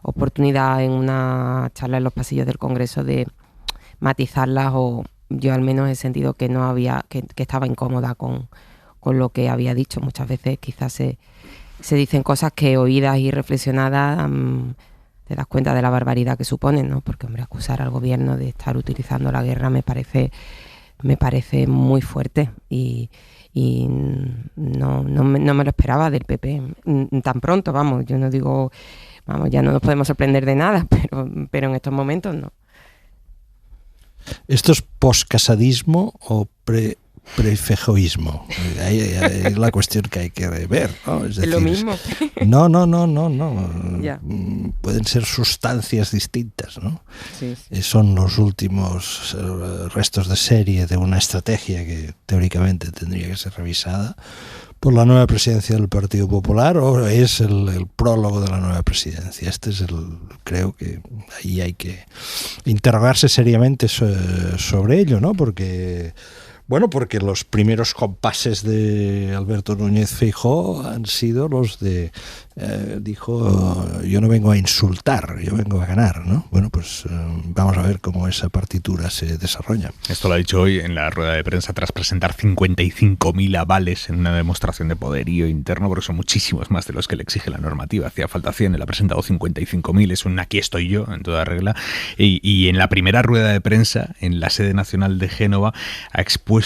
[SPEAKER 17] oportunidad en una charla en los pasillos del Congreso de matizarlas, o yo al menos he sentido que no había, que estaba incómoda con lo que había dicho. Muchas veces quizás se dicen cosas que, oídas y reflexionadas, te das cuenta de la barbaridad que suponen, ¿no? Porque, hombre, acusar al gobierno de estar utilizando la guerra me parece muy fuerte, y no me lo esperaba del PP tan pronto. Vamos, yo no digo, ya no nos podemos sorprender de nada, pero en estos momentos no.
[SPEAKER 13] ¿Esto es poscasadismo o prefeijóismo? Es la cuestión que hay que ver, ¿no? Es decir,
[SPEAKER 17] lo mismo.
[SPEAKER 13] No.
[SPEAKER 17] Ya.
[SPEAKER 13] Pueden ser sustancias distintas, ¿no?
[SPEAKER 17] Sí.
[SPEAKER 13] Son los últimos restos de serie de una estrategia que teóricamente tendría que ser revisada por la nueva presidencia del Partido Popular, o es el prólogo de la nueva presidencia. Creo que ahí hay que interrogarse seriamente sobre ello, ¿no? Porque los primeros compases de Alberto Núñez Feijóo han sido los de, dijo, yo no vengo a insultar, yo vengo a ganar, ¿no? Bueno, pues vamos a ver cómo esa partitura se desarrolla.
[SPEAKER 2] Esto lo ha dicho hoy en la rueda de prensa tras presentar 55.000 avales en una demostración de poderío interno, porque son muchísimos más de los que le exige la normativa. Hacía falta 100, él ha presentado 55.000, es un aquí estoy yo, en toda regla. Y en la primera rueda de prensa, en la sede nacional de Génova, ha expuesto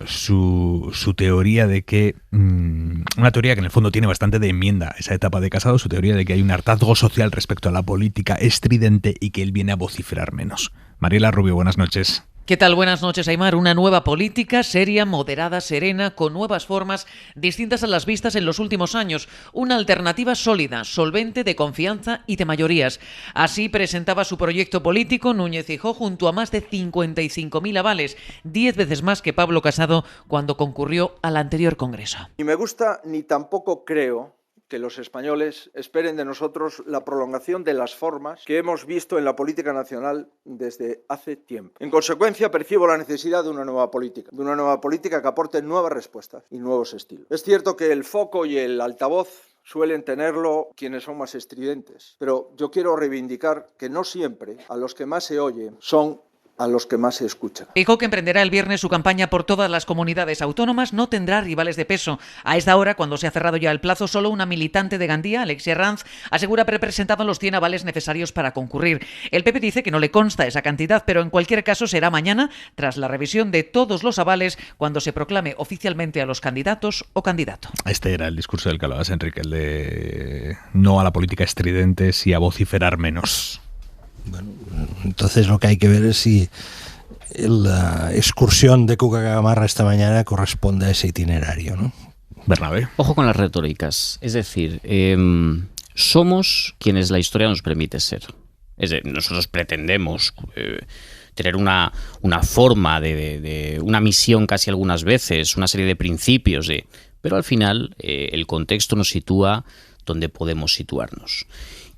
[SPEAKER 2] su teoría de que, una teoría que en el fondo tiene bastante de enmienda a esa etapa de Casado, su teoría de que hay un hartazgo social respecto a la política estridente y que él viene a vociferar menos. Mariela Rubio, buenas noches.
[SPEAKER 4] ¿Qué tal? Buenas noches, Aimar. Una nueva política seria, moderada, serena, con nuevas formas, distintas a las vistas en los últimos años. Una alternativa sólida, solvente, de confianza y de mayorías. Así presentaba su proyecto político Núñez Feijóo junto a más de 55.000 avales, 10 veces más que Pablo Casado cuando concurrió al anterior Congreso.
[SPEAKER 5] Ni me gusta ni tampoco creo que los españoles esperen de nosotros la prolongación de las formas que hemos visto en la política nacional desde hace tiempo. En consecuencia, percibo la necesidad de una nueva política que aporte nuevas respuestas y nuevos estilos. Es cierto que el foco y el altavoz suelen tenerlo quienes son más estridentes, pero yo quiero reivindicar que no siempre a los que más se oyen son a los que más se escuchan.
[SPEAKER 4] Feijóo, que emprenderá el viernes su campaña por todas las comunidades autónomas, no tendrá rivales de peso. A esta hora, cuando se ha cerrado ya el plazo, solo una militante de Gandía, Alexia Ranz, asegura haber presentado los 100 avales necesarios para concurrir. El PP dice que no le consta esa cantidad, pero en cualquier caso será mañana, tras la revisión de todos los avales, cuando se proclame oficialmente a los candidatos o candidato.
[SPEAKER 2] Este era el discurso del que hablabas, Enrique, el de no a la política estridente, sí a vociferar menos.
[SPEAKER 13] Bueno, entonces lo que hay que ver es si la excursión de Cuca Gamarra esta mañana corresponde a ese itinerario, ¿no?
[SPEAKER 2] Bernabé.
[SPEAKER 18] Ojo con las retóricas. Es decir, somos quienes la historia nos permite ser. Es decir, nosotros pretendemos tener una forma de una misión casi algunas veces, una serie de principios, pero al final el contexto nos sitúa donde podemos situarnos.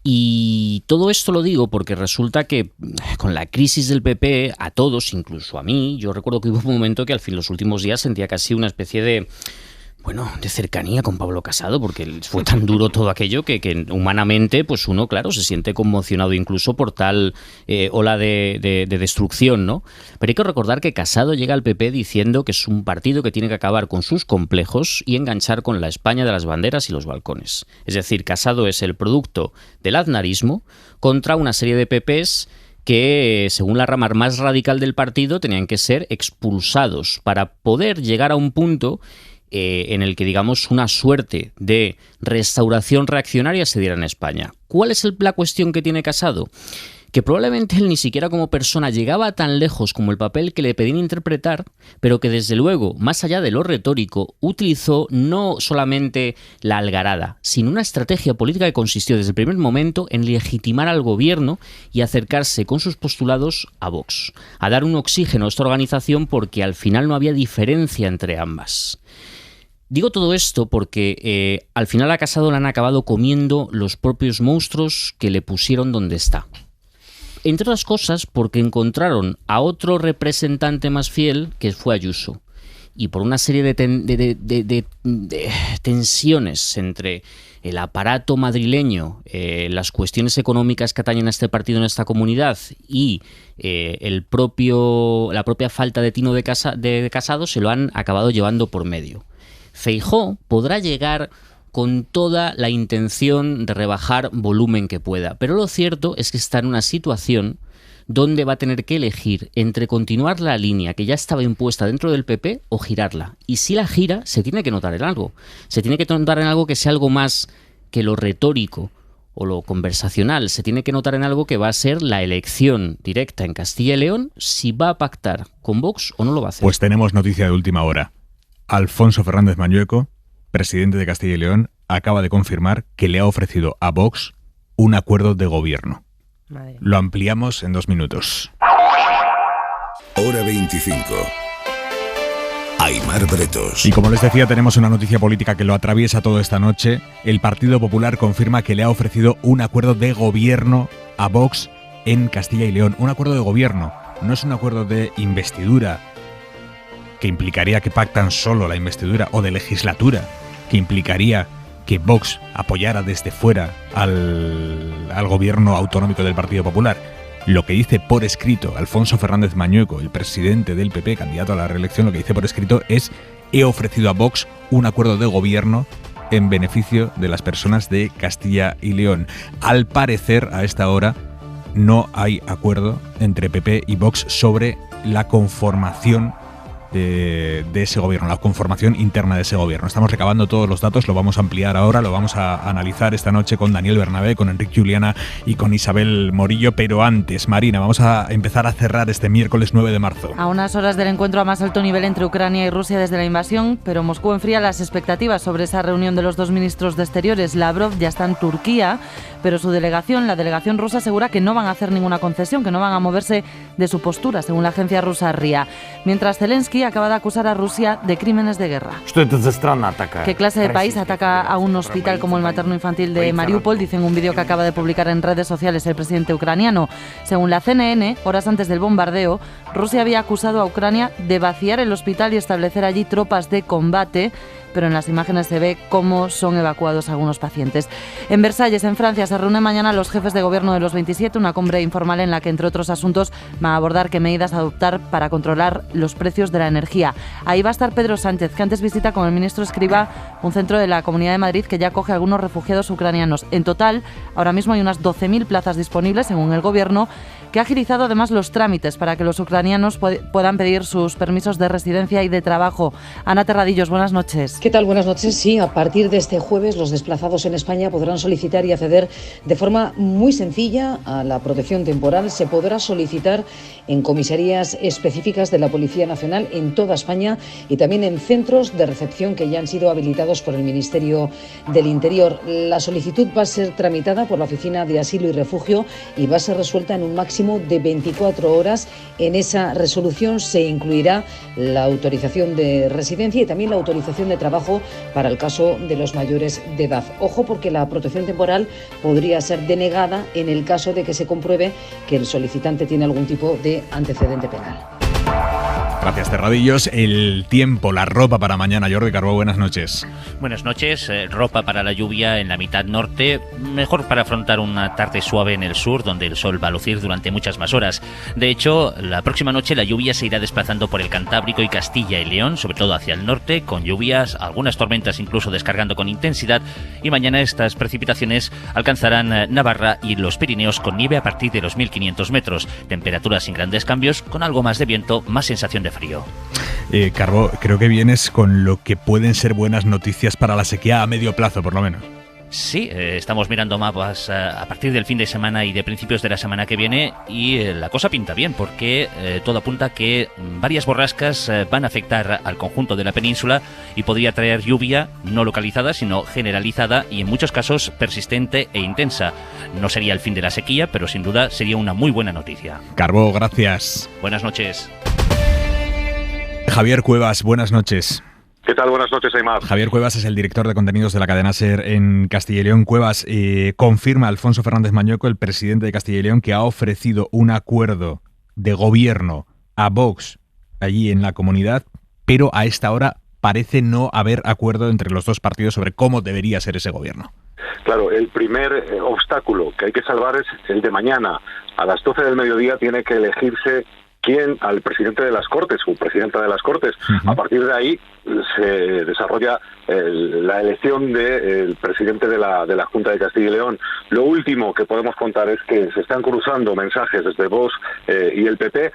[SPEAKER 18] Y todo esto lo digo porque resulta que con la crisis del PP, a todos, incluso a mí, yo recuerdo que hubo un momento que al fin los últimos días sentía casi una especie de cercanía con Pablo Casado, porque fue tan duro todo aquello que humanamente pues uno, claro, se siente conmocionado incluso por tal ola de destrucción, ¿no? Pero hay que recordar que Casado llega al PP diciendo que es un partido que tiene que acabar con sus complejos y enganchar con la España de las banderas y los balcones. Es decir, Casado es el producto del aznarismo contra una serie de PPs que, según la rama más radical del partido, tenían que ser expulsados para poder llegar a un punto en el que, digamos, una suerte de restauración reaccionaria se diera en España. ¿Cuál es la cuestión que tiene Casado? Que probablemente él ni siquiera como persona llegaba tan lejos como el papel que le pedían interpretar, pero que desde luego, más allá de lo retórico, utilizó no solamente la algarada, sino una estrategia política que consistió desde el primer momento en legitimar al gobierno y acercarse con sus postulados a Vox, a dar un oxígeno a esta organización porque al final no había diferencia entre ambas. Digo todo esto porque al final a Casado le han acabado comiendo los propios monstruos que le pusieron donde está. Entre otras cosas porque encontraron a otro representante más fiel, que fue Ayuso. Y por una serie de tensiones entre el aparato madrileño, las cuestiones económicas que atañen a este partido en esta comunidad y la propia falta de tino de Casado, se lo han acabado llevando por medio. Feijóo podrá llegar con toda la intención de rebajar volumen que pueda, pero lo cierto es que está en una situación donde va a tener que elegir entre continuar la línea que ya estaba impuesta dentro del PP o girarla. Y si la gira, se tiene que notar en algo. Se tiene que notar en algo que sea algo más que lo retórico o lo conversacional. Se tiene que notar en algo que va a ser la elección directa en Castilla y León, si va a pactar con Vox o no lo va a hacer.
[SPEAKER 2] Pues tenemos noticia de última hora. Alfonso Fernández Mañueco, presidente de Castilla y León, acaba de confirmar que le ha ofrecido a Vox un acuerdo de gobierno.
[SPEAKER 17] Madre.
[SPEAKER 2] Lo ampliamos en 2 minutos.
[SPEAKER 8] Hora 25. Aimar Bretos.
[SPEAKER 2] Y como les decía, tenemos una noticia política que lo atraviesa todo esta noche. El Partido Popular confirma que le ha ofrecido un acuerdo de gobierno a Vox en Castilla y León. Un acuerdo de gobierno, no es un acuerdo de investidura, que implicaría que pactan solo la investidura, o de legislatura, que implicaría que Vox apoyara desde fuera al gobierno autonómico del Partido Popular. Lo que dice por escrito Alfonso Fernández Mañueco, el presidente del PP, candidato a la reelección, lo que dice por escrito es: he ofrecido a Vox un acuerdo de gobierno en beneficio de las personas de Castilla y León. Al parecer, a esta hora, no hay acuerdo entre PP y Vox sobre la conformación de ese gobierno, la conformación interna de ese gobierno. Estamos recabando todos los datos, lo vamos a ampliar ahora, lo vamos a analizar esta noche con Daniel Bernabé, con Enrique Juliana y con Isabel Morillo, pero antes, Marina, vamos a empezar a cerrar este miércoles 9 de marzo.
[SPEAKER 14] A unas horas del encuentro a más alto nivel entre Ucrania y Rusia desde la invasión, pero Moscú enfría las expectativas sobre esa reunión de los dos ministros de Exteriores. Lavrov ya está en Turquía, pero su delegación, la delegación rusa, asegura que no van a hacer ninguna concesión, que no van a moverse de su postura, según la agencia rusa RIA. Mientras Zelensky acaba de acusar a Rusia de crímenes de guerra. ¿Qué clase de país ataca a un hospital como el materno-infantil de Mariupol? Dice en un vídeo que acaba de publicar en redes sociales el presidente ucraniano. Según la CNN, horas antes del bombardeo, Rusia había acusado a Ucrania de vaciar el hospital y establecer allí tropas de combate, pero en las imágenes se ve cómo son evacuados algunos pacientes. En Versalles, en Francia, se reúnen mañana los jefes de gobierno de los 27, una cumbre informal en la que, entre otros asuntos, van a abordar qué medidas adoptar para controlar los precios de la energía. Ahí va a estar Pedro Sánchez, que antes visita con el ministro Escrivá un centro de la Comunidad de Madrid que ya acoge a algunos refugiados ucranianos. En total, ahora mismo hay unas 12.000 plazas disponibles, según el gobierno, que ha agilizado además los trámites para que los ucranianos puedan pedir sus permisos de residencia y de trabajo. Ana Terradillos, buenas noches.
[SPEAKER 6] ¿Qué tal? Buenas noches. Sí, a partir de este jueves los desplazados en España podrán solicitar y acceder de forma muy sencilla a la protección temporal. Se podrá solicitar en comisarías específicas de la Policía Nacional en toda España y también en centros de recepción que ya han sido habilitados por el Ministerio del Interior. La solicitud va a ser tramitada por la Oficina de Asilo y Refugio y va a ser resuelta en un máximo de 24 horas. En esa resolución se incluirá la autorización de residencia y también la autorización de trabajo para el caso de los mayores de edad. Ojo, porque la protección temporal podría ser denegada en el caso de que se compruebe que el solicitante tiene algún tipo de antecedente penal.
[SPEAKER 2] Gracias, Terradillos. El tiempo, la ropa para mañana. Jordi Carbó, buenas noches.
[SPEAKER 9] Buenas noches. Ropa para la lluvia en la mitad norte. Mejor para afrontar una tarde suave en el sur, donde el sol va a lucir durante muchas más horas. De hecho, la próxima noche la lluvia se irá desplazando por el Cantábrico y Castilla y León, sobre todo hacia el norte, con lluvias, algunas tormentas incluso descargando con intensidad. Y mañana estas precipitaciones alcanzarán Navarra y los Pirineos con nieve a partir de los 1.500 metros. Temperaturas sin grandes cambios, con algo más de viento, más sensación de frío.
[SPEAKER 2] Carbó, creo que vienes con lo que pueden ser buenas noticias para la sequía a medio plazo, por lo menos.
[SPEAKER 9] Sí, estamos mirando mapas a partir del fin de semana y de principios de la semana que viene y la cosa pinta bien porque todo apunta a que varias borrascas van a afectar al conjunto de la península y podría traer lluvia no localizada sino generalizada y en muchos casos persistente e intensa. No sería el fin de la sequía, pero sin duda sería una muy buena noticia.
[SPEAKER 2] Carbó, gracias.
[SPEAKER 9] Buenas noches.
[SPEAKER 2] Javier Cuevas, buenas noches.
[SPEAKER 10] ¿Qué tal? Buenas noches, Aymar.
[SPEAKER 2] Javier Cuevas es el director de contenidos de la cadena SER en Castilla y León. Cuevas, confirma Alfonso Fernández Mañueco, el presidente de Castilla y León, que ha ofrecido un acuerdo de gobierno a Vox allí en la comunidad, pero a esta hora parece no haber acuerdo entre los dos partidos sobre cómo debería ser ese gobierno.
[SPEAKER 10] Claro, el primer obstáculo que hay que salvar es el de mañana. A las 12 del mediodía tiene que elegirse quién al presidente de las Cortes o presidenta de las Cortes. A partir de ahí se desarrolla la elección del presidente de la Junta de Castilla y León. Lo último que podemos contar es que se están cruzando mensajes desde Vox y el PP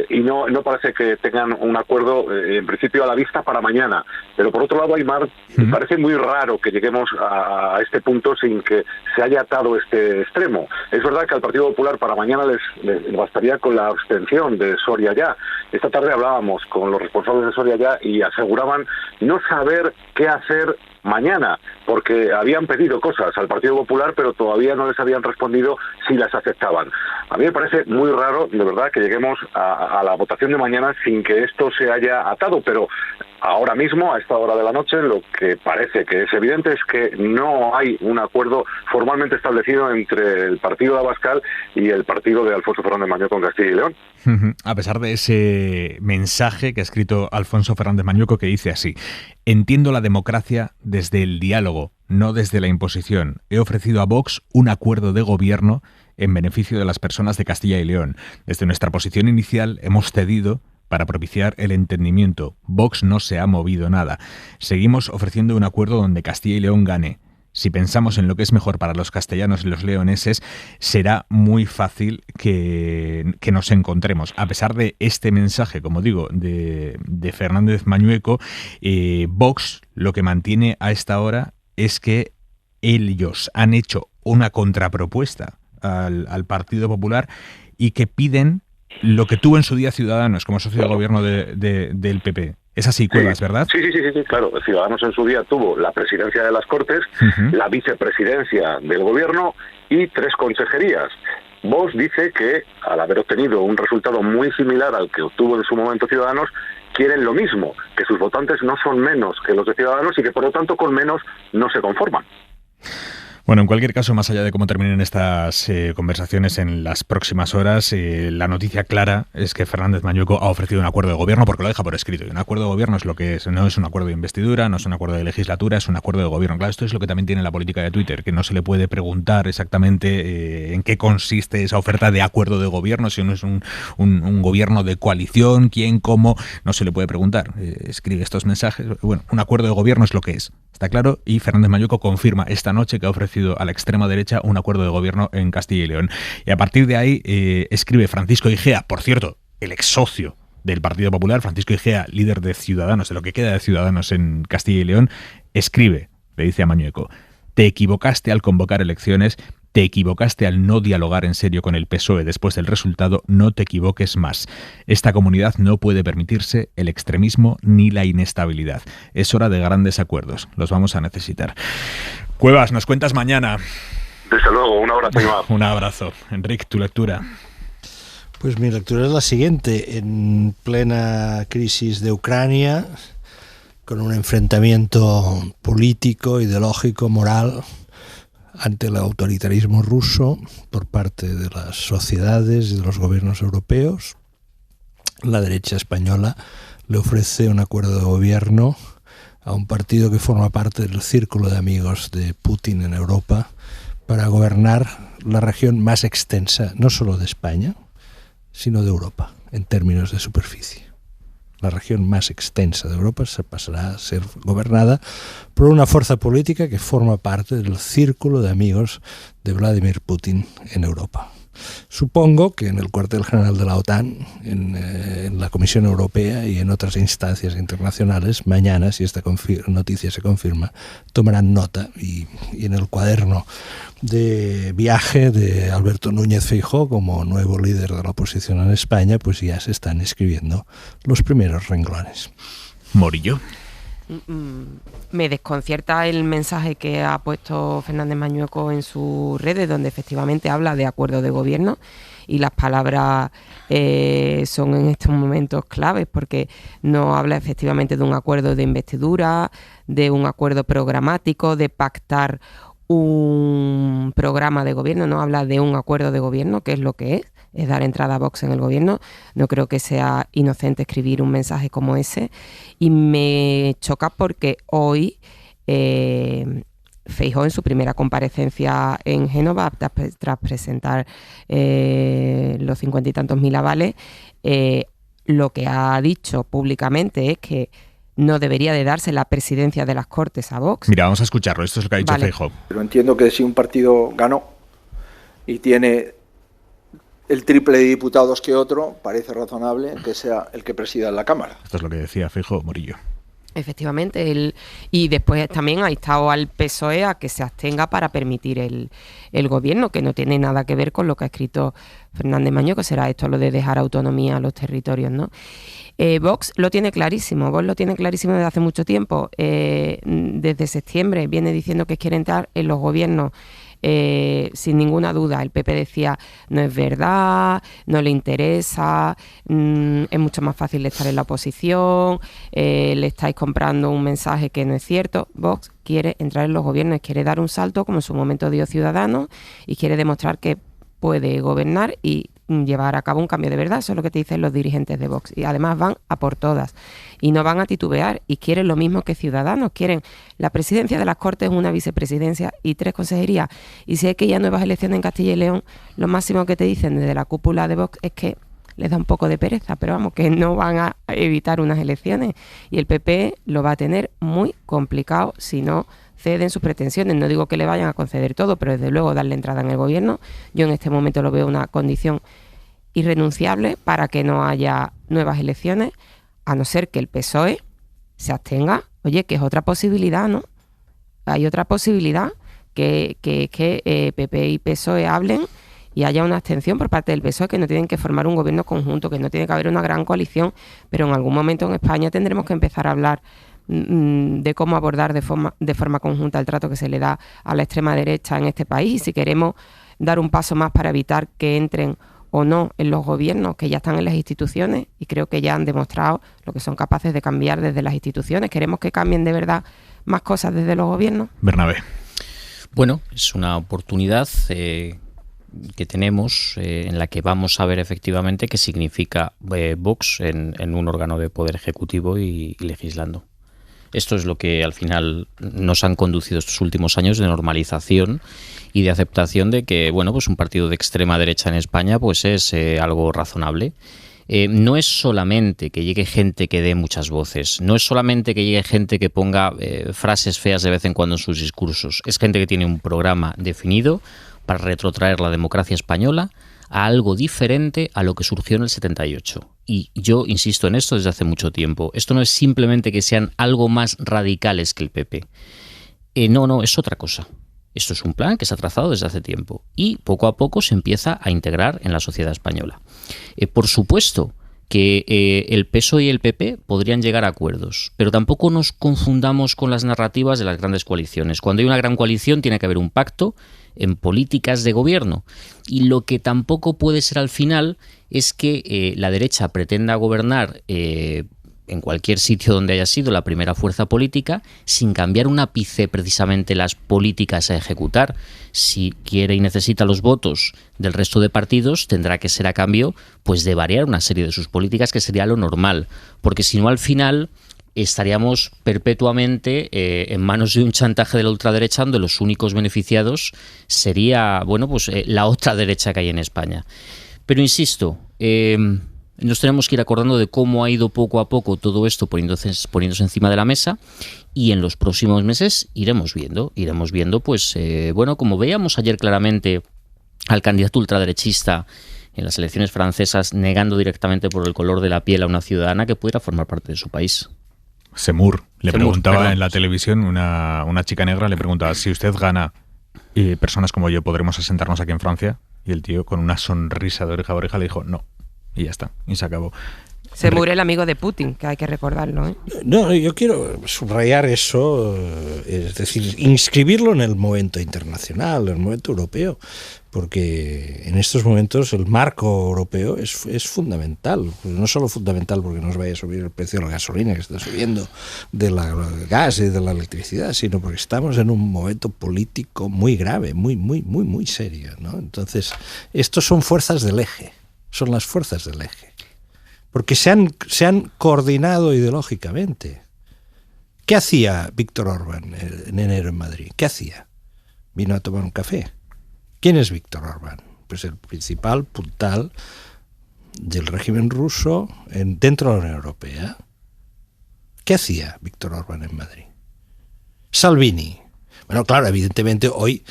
[SPEAKER 10] y no parece que tengan un acuerdo en principio a la vista para mañana. Pero por otro lado, Aymar, parece muy raro que lleguemos a este punto sin que se haya atado este extremo. Es verdad que al Partido Popular para mañana les bastaría con la abstención de Soria Ya. Esta tarde hablábamos con los responsables de Soria Ya y aseguraban no saber qué hacer mañana, porque habían pedido cosas al Partido Popular, pero todavía no les habían respondido si las aceptaban. A mí me parece muy raro, de verdad, que lleguemos a la votación de mañana sin que esto se haya atado, pero ahora mismo, a esta hora de la noche, lo que parece que es evidente es que no hay un acuerdo formalmente establecido entre el partido de Abascal y el partido de Alfonso Fernández Mañueco en Castilla y León.
[SPEAKER 2] A pesar de ese mensaje que ha escrito Alfonso Fernández Mañueco que dice así: entiendo la democracia desde el diálogo, no desde la imposición. He ofrecido a Vox un acuerdo de gobierno en beneficio de las personas de Castilla y León. Desde nuestra posición inicial hemos cedido para propiciar el entendimiento. Vox no se ha movido nada. Seguimos ofreciendo un acuerdo donde Castilla y León gane. si pensamos en lo que es mejor para los castellanos y los leoneses, será muy fácil que nos encontremos. A pesar de este mensaje, como digo, de Fernández Mañueco, Vox lo que mantiene a esta hora es que ellos han hecho una contrapropuesta al Partido Popular y que piden lo que tuvo en su día Ciudadanos como socio de gobierno del PP. Es así, Cuevas, ¿verdad?
[SPEAKER 10] Sí, claro. Ciudadanos en su día tuvo la presidencia de las Cortes, la vicepresidencia del gobierno y 3 consejerías. Vox dice que, al haber obtenido un resultado muy similar al que obtuvo en su momento Ciudadanos, quieren lo mismo, que sus votantes no son menos que los de Ciudadanos y que, por lo tanto, con menos no se conforman.
[SPEAKER 2] Bueno, en cualquier caso, más allá de cómo terminen estas conversaciones en las próximas horas, la noticia clara es que Fernández Mañueco ha ofrecido un acuerdo de gobierno porque lo deja por escrito. Y un acuerdo de gobierno es lo que es. No es un acuerdo de investidura, no es un acuerdo de legislatura, es un acuerdo de gobierno. Claro, esto es lo que también tiene la política de Twitter, que no se le puede preguntar exactamente en qué consiste esa oferta de acuerdo de gobierno, si no es un gobierno de coalición, quién, cómo, no se le puede preguntar. Escribe estos mensajes. Bueno, un acuerdo de gobierno es lo que es. Está claro, y Fernández Mañueco confirma esta noche que ha ofrecido a la extrema derecha un acuerdo de gobierno en Castilla y León. Y a partir de ahí escribe Francisco Igea, por cierto, el ex socio del Partido Popular, Francisco Igea, líder de Ciudadanos, de lo que queda de Ciudadanos en Castilla y León, escribe, le dice a Mañueco: te equivocaste al convocar elecciones, te equivocaste al no dialogar en serio con el PSOE después del resultado, no te equivoques más. Esta comunidad no puede permitirse el extremismo ni la inestabilidad. Es hora de grandes acuerdos, los vamos a necesitar. Cuevas, nos cuentas mañana.
[SPEAKER 10] Desde luego, un abrazo, Iván.
[SPEAKER 2] Un abrazo. Enric, tu lectura.
[SPEAKER 13] Pues mi lectura es la siguiente. En plena crisis de Ucrania, con un enfrentamiento político, ideológico, moral, ante el autoritarismo ruso por parte de las sociedades y de los gobiernos europeos, la derecha española le ofrece un acuerdo de gobierno a un partido que forma parte del círculo de amigos de Putin en Europa para gobernar la región más extensa, no solo de España, sino de Europa, en términos de superficie. La región más extensa de Europa se pasará a ser gobernada por una fuerza política que forma parte del círculo de amigos de Vladimir Putin en Europa. Supongo que en el cuartel general de la OTAN, en la Comisión Europea y en otras instancias internacionales, mañana, si esta noticia se confirma, tomarán nota y en el cuaderno de viaje de Alberto Núñez Feijóo como nuevo líder de la oposición en España, pues ya se están escribiendo los primeros renglones.
[SPEAKER 2] Morillo.
[SPEAKER 17] Me desconcierta el mensaje que ha puesto Fernández Mañueco en sus redes, donde efectivamente habla de acuerdo de gobierno, y las palabras son en estos momentos claves, porque no habla efectivamente de un acuerdo de investidura, de un acuerdo programático, de pactar un programa de gobierno, no habla de un acuerdo de gobierno, que es lo que es dar entrada a Vox en el gobierno. No creo que sea inocente escribir un mensaje como ese, y me choca porque hoy Feijóo, en su primera comparecencia en Génova, tras presentar los 50 y tantos mil avales, lo que ha dicho públicamente es que no debería de darse la presidencia de las Cortes a Vox.
[SPEAKER 2] Mira, vamos a escucharlo, esto es lo que ha dicho Feijóo.
[SPEAKER 5] Pero entiendo que si un partido ganó y tiene el triple de diputados que otro, parece razonable que sea el que presida la Cámara.
[SPEAKER 2] Esto es lo que decía Feijóo, Morillo.
[SPEAKER 17] Efectivamente, y después también ha instado al PSOE a que se abstenga para permitir el gobierno, que no tiene nada que ver con lo que ha escrito Fernández Mañueco, que será esto lo de dejar autonomía a los territorios, ¿no? Vox lo tiene clarísimo, desde hace mucho tiempo. Desde septiembre viene diciendo que quiere entrar en los gobiernos sin ninguna duda. El PP decía, no es verdad, no le interesa, es mucho más fácil estar en la oposición, le estáis comprando un mensaje que no es cierto. Vox quiere entrar en los gobiernos, quiere dar un salto como en su momento dio Ciudadanos, y quiere demostrar que puede gobernar y llevar a cabo un cambio de verdad. Eso es lo que te dicen los dirigentes de Vox, y además van a por todas y no van a titubear, y quieren lo mismo que Ciudadanos. Quieren la presidencia de las Cortes, una vicepresidencia y 3 consejerías. Y si hay que ir a nuevas elecciones en Castilla y León, lo máximo que te dicen desde la cúpula de Vox es que les da un poco de pereza, pero vamos, que no van a evitar unas elecciones, y el PP lo va a tener muy complicado si no ceden sus pretensiones. No digo que le vayan a conceder todo, pero desde luego darle entrada en el gobierno, yo en este momento lo veo una condición irrenunciable para que no haya nuevas elecciones, a no ser que el PSOE se abstenga. Oye, que es otra posibilidad, ¿no? Hay otra posibilidad, que PP y PSOE hablen y haya una abstención por parte del PSOE, que no tienen que formar un gobierno conjunto, que no tiene que haber una gran coalición, pero en algún momento en España tendremos que empezar a hablar de cómo abordar de forma conjunta el trato que se le da a la extrema derecha en este país, y si queremos dar un paso más para evitar que entren o no en los gobiernos, que ya están en las instituciones, y creo que ya han demostrado lo que son capaces de cambiar desde las instituciones. ¿Queremos que cambien de verdad más cosas desde los gobiernos?
[SPEAKER 2] Bernabé.
[SPEAKER 18] Bueno, es una oportunidad que tenemos en la que vamos a ver efectivamente qué significa Vox en un órgano de poder ejecutivo y legislando. Esto es lo que al final nos han conducido estos últimos años de normalización y de aceptación de que, bueno, pues un partido de extrema derecha en España pues es algo razonable. No es solamente que llegue gente que dé muchas voces, no es solamente que llegue gente que ponga frases feas de vez en cuando en sus discursos, es gente que tiene un programa definido para retrotraer la democracia española a algo diferente a lo que surgió en el 78. Y yo insisto en esto desde hace mucho tiempo. Esto no es simplemente que sean algo más radicales que el PP. No, es otra cosa. Esto es un plan que se ha trazado desde hace tiempo y poco a poco se empieza a integrar en la sociedad española. Por supuesto que el PSOE y el PP podrían llegar a acuerdos, pero tampoco nos confundamos con las narrativas de las grandes coaliciones. Cuando hay una gran coalición tiene que haber un pacto en políticas de gobierno, y lo que tampoco puede ser al final es que la derecha pretenda gobernar en cualquier sitio donde haya sido la primera fuerza política sin cambiar un ápice precisamente las políticas a ejecutar. Si quiere y necesita los votos del resto de partidos, tendrá que ser a cambio pues de variar una serie de sus políticas, que sería lo normal, porque si no al final estaríamos perpetuamente en manos de un chantaje de la ultraderecha, donde los únicos beneficiados sería, bueno, pues la otra derecha que hay en España. Pero insisto, nos tenemos que ir acordando de cómo ha ido poco a poco todo esto poniéndose encima de la mesa, y en los próximos meses iremos viendo pues bueno, como veíamos ayer claramente al candidato ultraderechista en las elecciones francesas negando directamente por el color de la piel a una ciudadana que pudiera formar parte de su país.
[SPEAKER 2] Semur preguntaba en la televisión, una chica negra le preguntaba: si usted gana, personas como yo podremos asentarnos aquí en Francia, y el tío con una sonrisa de oreja a oreja le dijo no, y ya está, y se acabó.
[SPEAKER 17] Semur, el amigo de Putin, que hay que recordarlo, ¿eh?
[SPEAKER 13] No, yo quiero subrayar eso, es decir, inscribirlo en el momento internacional, en el momento europeo, porque en estos momentos el marco europeo es fundamental. No solo fundamental porque nos vaya a subir el precio de la gasolina, que está subiendo, del gas y de la electricidad, sino porque estamos en un momento político muy grave, muy serio, ¿no? Entonces, estos son fuerzas del eje, son las fuerzas del eje, porque se han coordinado ideológicamente. ¿Qué hacía Víctor Orbán en enero en Madrid? ¿Qué hacía? Vino a tomar un café. ¿Quién es Víctor Orbán? Pues el principal puntal del régimen ruso dentro de la Unión Europea. ¿Qué hacía Víctor Orbán en Madrid? Salvini. Bueno, claro, evidentemente hoy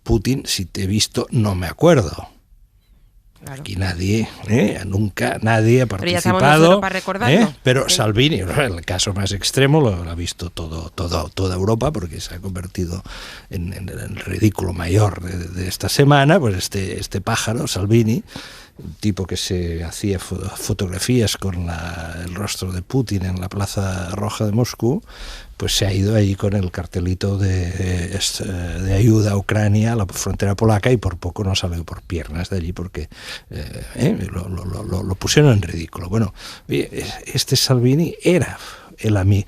[SPEAKER 13] Putin, si te he visto, no me acuerdo. Claro. Aquí nunca nadie ha participado, pero Salvini, el caso más extremo, lo ha visto toda Europa, porque se ha convertido en el ridículo mayor de esta semana. Pues este pájaro, Salvini, un tipo que se hacía fotografías con el rostro de Putin en la Plaza Roja de Moscú, pues se ha ido ahí con el cartelito de ayuda a Ucrania, a la frontera polaca, y por poco no salió por piernas de allí, porque lo pusieron en ridículo. Bueno, este Salvini era el amigo,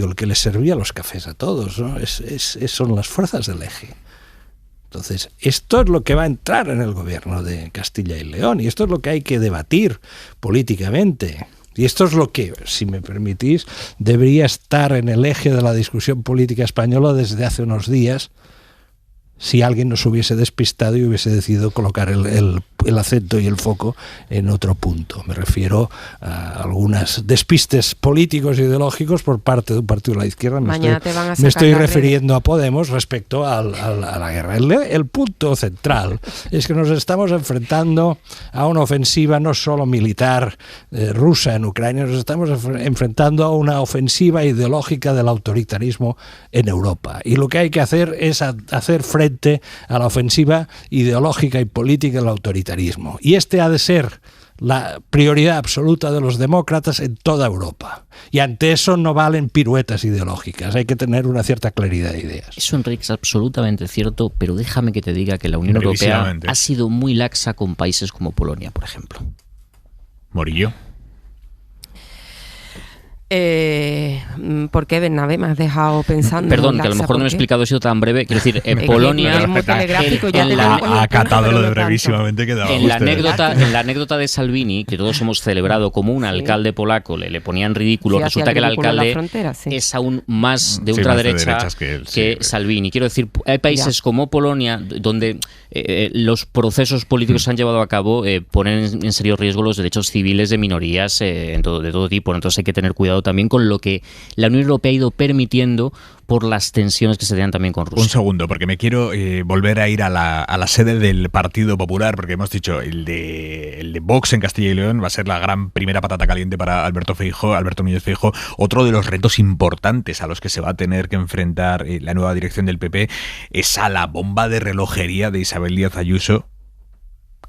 [SPEAKER 13] el que le servía los cafés a todos, ¿no? Son las fuerzas del eje. Entonces, esto es lo que va a entrar en el gobierno de Castilla y León, y esto es lo que hay que debatir políticamente. Y esto es lo que, si me permitís, debería estar en el eje de la discusión política española desde hace unos días, si alguien nos hubiese despistado y hubiese decidido colocar el el acento y el foco en otro punto. Me refiero a algunos despistes políticos e ideológicos por parte de un partido de la izquierda. Me estoy refiriendo a Podemos respecto a la guerra. El punto central es que nos estamos enfrentando a una ofensiva no solo militar rusa en Ucrania, nos estamos enfrentando a una ofensiva ideológica del autoritarismo en Europa. Y lo que hay que hacer es hacer frente a la ofensiva ideológica y política del autoritarismo. Y este ha de ser la prioridad absoluta de los demócratas en toda Europa. Y ante eso no valen piruetas ideológicas, hay que tener una cierta claridad de ideas.
[SPEAKER 18] Eso, Enrique, es absolutamente cierto, pero déjame que te diga que la Unión Europea ha sido muy laxa con países como Polonia, por ejemplo.
[SPEAKER 2] Morillo.
[SPEAKER 17] ¿Por qué, Bernabé? Me has dejado pensando.
[SPEAKER 18] Perdón, que a lo mejor no me he explicado, he sido tan breve. Quiero decir, en Polonia.
[SPEAKER 2] Ha acatado lo de brevísimamente que daba.
[SPEAKER 18] En la anécdota de Salvini, que todos hemos celebrado como un alcalde polaco, le ponían ridículo. Resulta que el alcalde es aún más de ultraderecha que Salvini. Quiero decir, hay países como Polonia donde los procesos políticos que se han llevado a cabo ponen en serio riesgo los derechos civiles de minorías de todo tipo. Entonces hay que tener cuidado también con lo que la Unión Europea ha ido permitiendo por las tensiones que se dan también con Rusia.
[SPEAKER 2] Un segundo, porque me quiero volver a ir a la sede del Partido Popular, porque hemos dicho, el de Vox en Castilla y León va a ser la gran primera patata caliente para Alberto Núñez Feijóo. Otro de los retos importantes a los que se va a tener que enfrentar la nueva dirección del PP es a la bomba de relojería de Isabel Díaz Ayuso,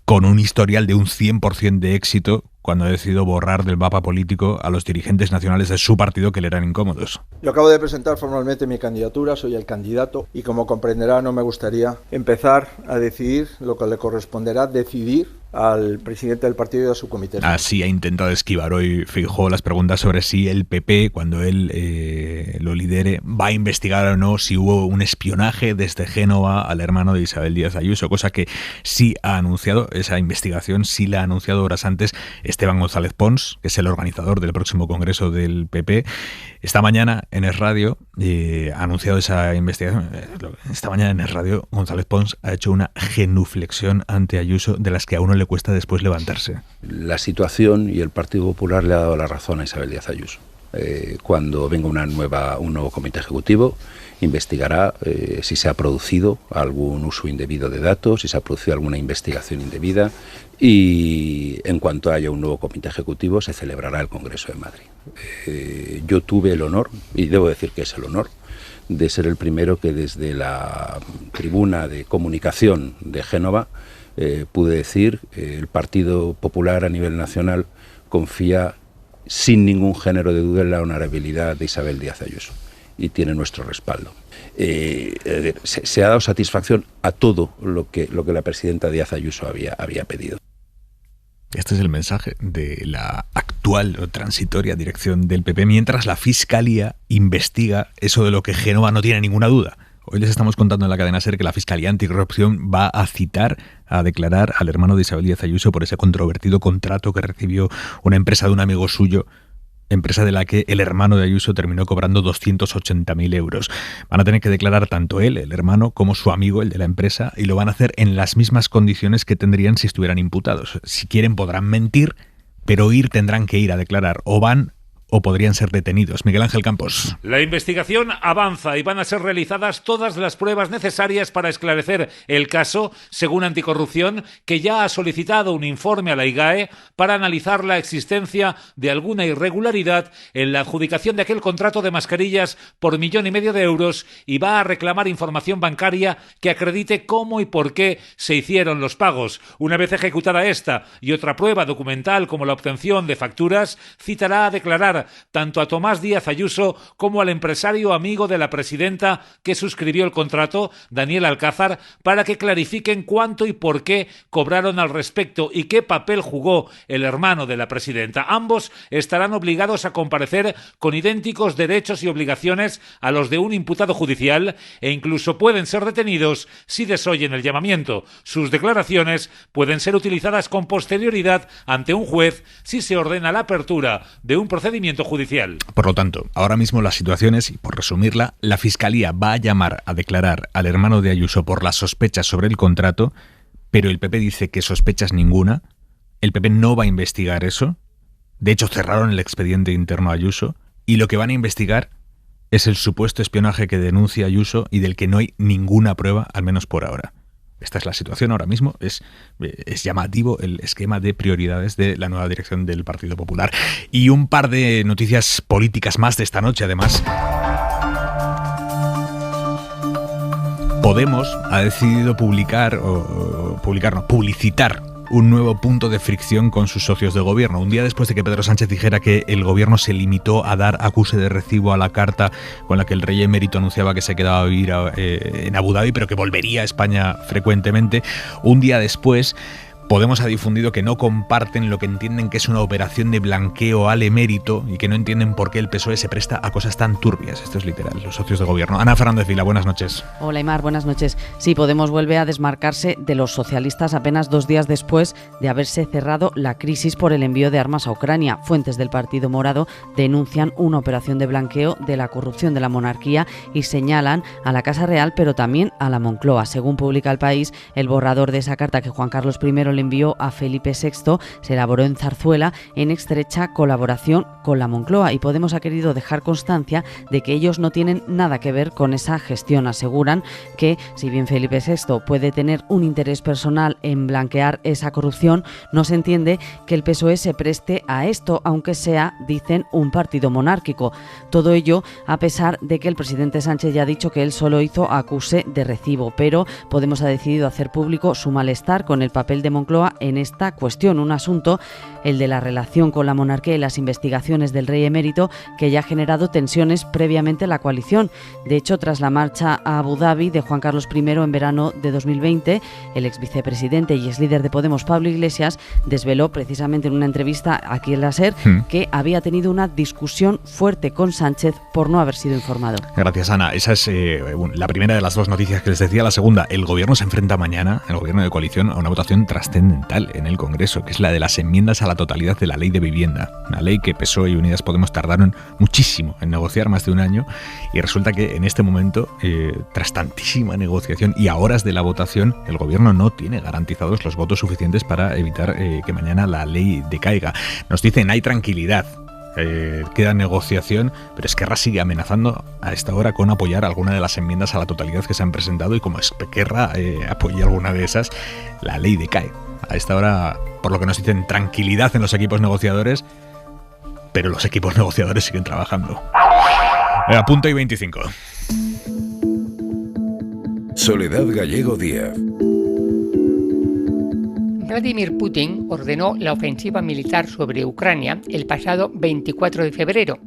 [SPEAKER 2] con un historial de un 100% de éxito cuando ha decidido borrar del mapa político a los dirigentes nacionales de su partido que le eran incómodos.
[SPEAKER 5] Yo acabo de presentar formalmente mi candidatura, soy el candidato y como comprenderá no me gustaría empezar a decidir lo que le corresponderá decidir al presidente del partido y a su comité.
[SPEAKER 2] Así ha intentado esquivar hoy Feijóo las preguntas sobre si el PP, cuando él lo lidere, va a investigar o no si hubo un espionaje desde Génova al hermano de Isabel Díaz Ayuso, cosa que sí ha anunciado, esa investigación sí la ha anunciado horas antes Esteban González Pons, que es el organizador del próximo congreso del PP. Esta mañana en Es Radio ha anunciado esa investigación. Esta mañana en Es Radio González Pons ha hecho una genuflexión ante Ayuso de las que a uno le cuesta después levantarse.
[SPEAKER 1] La situación y el Partido Popular le ha dado la razón a Isabel Díaz Ayuso. Cuando venga un nuevo comité ejecutivo, investigará si se ha producido algún uso indebido de datos, si se ha producido alguna investigación indebida, y en cuanto haya un nuevo comité ejecutivo se celebrará el Congreso de Madrid. Yo tuve el honor, y debo decir que es el honor, de ser el primero que desde la tribuna de comunicación de Génova pude decir el Partido Popular a nivel nacional confía sin ningún género de duda en la honorabilidad de Isabel Díaz Ayuso y tiene nuestro respaldo. Se ha dado satisfacción a todo lo que la presidenta Díaz Ayuso había pedido.
[SPEAKER 2] Este es el mensaje de la actual o transitoria dirección del PP, mientras la Fiscalía investiga eso de lo que Génova no tiene ninguna duda. Hoy les estamos contando en la cadena SER que la Fiscalía Anticorrupción va a citar, a declarar al hermano de Isabel Díaz Ayuso por ese controvertido contrato que recibió una empresa de un amigo suyo, empresa de la que el hermano de Ayuso terminó cobrando 280.000 euros. Van a tener que declarar tanto él, el hermano, como su amigo, el de la empresa, y lo van a hacer en las mismas condiciones que tendrían si estuvieran imputados. Si quieren podrán mentir, pero tendrán que ir a declarar, o van o podrían ser detenidos. Miguel Ángel Campos.
[SPEAKER 7] La investigación avanza y van a ser realizadas todas las pruebas necesarias para esclarecer el caso, según Anticorrupción, que ya ha solicitado un informe a la IGAE para analizar la existencia de alguna irregularidad en la adjudicación de aquel contrato de mascarillas por 1,5 millones de euros y va a reclamar información bancaria que acredite cómo y por qué se hicieron los pagos. Una vez ejecutada esta y otra prueba documental como la obtención de facturas, citará a declarar tanto a Tomás Díaz Ayuso como al empresario amigo de la presidenta que suscribió el contrato, Daniel Alcázar, para que clarifiquen cuánto y por qué cobraron al respecto y qué papel jugó el hermano de la presidenta. Ambos estarán obligados a comparecer con idénticos derechos y obligaciones a los de un imputado judicial e incluso pueden ser detenidos si desoyen el llamamiento. Sus declaraciones pueden ser utilizadas con posterioridad ante un juez si se ordena la apertura de un procedimiento judicial.
[SPEAKER 2] Por lo tanto, ahora mismo la situación es, y por resumirla, la Fiscalía va a llamar a declarar al hermano de Ayuso por las sospechas sobre el contrato, pero el PP dice que sospechas ninguna. El PP no va a investigar eso. De hecho, cerraron el expediente interno a Ayuso y lo que van a investigar es el supuesto espionaje que denuncia Ayuso y del que no hay ninguna prueba, al menos por ahora. Esta es la situación ahora mismo. Es llamativo el esquema de prioridades de la nueva dirección del Partido Popular. Y un par de noticias políticas más de esta noche, además. Podemos ha decidido publicitar un nuevo punto de fricción con sus socios de gobierno. Un día después de que Pedro Sánchez dijera que el gobierno se limitó a dar acuse de recibo a la carta con la que el rey emérito anunciaba que se quedaba a vivir en Abu Dhabi, pero que volvería a España frecuentemente, un día después Podemos ha difundido que no comparten lo que entienden que es una operación de blanqueo al emérito y que no entienden por qué el PSOE se presta a cosas tan turbias. Esto es literal, los socios de gobierno. Ana Fernández Vila, buenas noches.
[SPEAKER 11] Hola Aimar, buenas noches. Sí, Podemos vuelve a desmarcarse de los socialistas apenas 2 días después de haberse cerrado la crisis por el envío de armas a Ucrania. Fuentes del Partido Morado denuncian una operación de blanqueo de la corrupción de la monarquía y señalan a la Casa Real, pero también a la Moncloa. Según publica El País, el borrador de esa carta que Juan Carlos I le envió a Felipe VI se elaboró en Zarzuela en estrecha colaboración con la Moncloa, y Podemos ha querido dejar constancia de que ellos no tienen nada que ver con esa gestión. Aseguran que, si bien Felipe VI puede tener un interés personal en blanquear esa corrupción, no se entiende que el PSOE se preste a esto, aunque sea, dicen, un partido monárquico. Todo ello a pesar de que el presidente Sánchez ya ha dicho que él solo hizo acuse de recibo, pero Podemos ha decidido hacer público su malestar con el papel de Moncloa en esta cuestión, un asunto, el de la relación con la monarquía y las investigaciones del rey emérito, que ya ha generado tensiones previamente en la coalición. De hecho, tras la marcha a Abu Dhabi de Juan Carlos I en verano de 2020, el ex vicepresidente y ex líder de Podemos, Pablo Iglesias, desveló precisamente en una entrevista aquí en la SER que había tenido una discusión fuerte con Sánchez por no haber sido informado.
[SPEAKER 2] Gracias, Ana. Esa es la primera de las dos noticias que les decía. La segunda, el gobierno se enfrenta mañana, el gobierno de coalición, a una votación trascendental en el Congreso, que es la de las enmiendas a la totalidad de la ley de vivienda. Una ley que PSOE y Unidas Podemos tardaron muchísimo en negociar, más de un año, y resulta que en este momento, tras tantísima negociación y a horas de la votación, el gobierno no tiene garantizados los votos suficientes para evitar que mañana la ley decaiga. Nos dicen, hay tranquilidad. Queda negociación, pero Esquerra sigue amenazando a esta hora con apoyar alguna de las enmiendas a la totalidad que se han presentado, y como Esquerra apoya alguna de esas, la ley decae. A esta hora, por lo que nos dicen, tranquilidad en los equipos negociadores, pero los equipos negociadores siguen trabajando. Punto y 25.
[SPEAKER 8] Soledad Gallego Díaz.
[SPEAKER 12] Vladimir Putin ordenó la ofensiva militar sobre Ucrania el pasado 24 de febrero.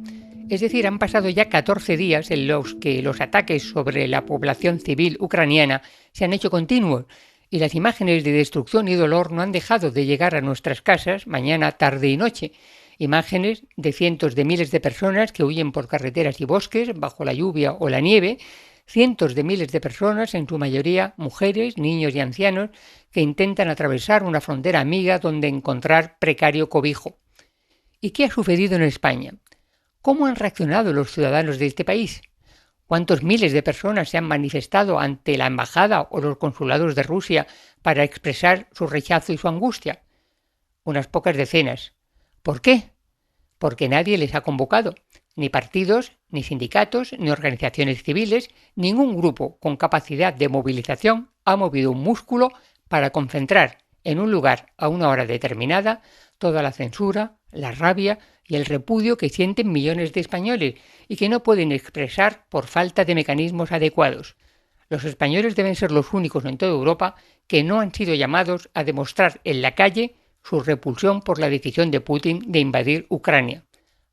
[SPEAKER 12] Es decir, han pasado ya 14 días en los que los ataques sobre la población civil ucraniana se han hecho continuos, y las imágenes de destrucción y dolor no han dejado de llegar a nuestras casas mañana, tarde y noche. Imágenes de cientos de miles de personas que huyen por carreteras y bosques bajo la lluvia o la nieve, cientos de miles de personas, en su mayoría mujeres, niños y ancianos, que intentan atravesar una frontera amiga donde encontrar precario cobijo. ¿Y qué ha sucedido en España? ¿Cómo han reaccionado los ciudadanos de este país? ¿Cuántos miles de personas se han manifestado ante la embajada o los consulados de Rusia para expresar su rechazo y su angustia? Unas pocas decenas. ¿Por qué? Porque nadie les ha convocado. Ni partidos, ni sindicatos, ni organizaciones civiles, ningún grupo con capacidad de movilización ha movido un músculo para concentrar en un lugar a una hora determinada toda la censura, la rabia y el repudio que sienten millones de españoles y que no pueden expresar por falta de mecanismos adecuados. Los españoles deben ser los únicos en toda Europa que no han sido llamados a demostrar en la calle su repulsión por la decisión de Putin de invadir Ucrania.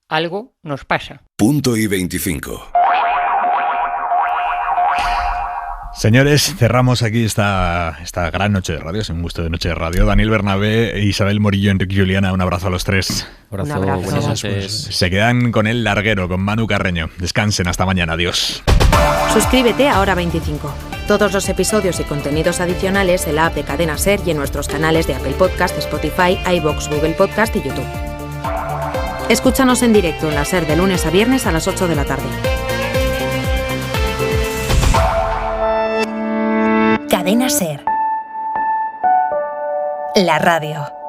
[SPEAKER 12] Algo nos pasa.
[SPEAKER 8] Punto y 25.
[SPEAKER 2] Señores, cerramos aquí esta gran noche de radio. Es un gusto de noche de radio. Daniel Bernabé, Isabel Morillo, Enrique Juliana, un abrazo a los tres.
[SPEAKER 18] Un abrazo. Buenas noches.
[SPEAKER 2] Se quedan con el larguero, con Manu Carreño. Descansen, hasta mañana. Adiós.
[SPEAKER 15] Suscríbete a Hora 25. Todos los episodios y contenidos adicionales en la app de Cadena SER y en nuestros canales de Apple Podcast, Spotify, iVoox, Google Podcast y YouTube. Escúchanos en directo en la SER de lunes a viernes a las 8 de la tarde. Cadena SER.
[SPEAKER 19] la radio.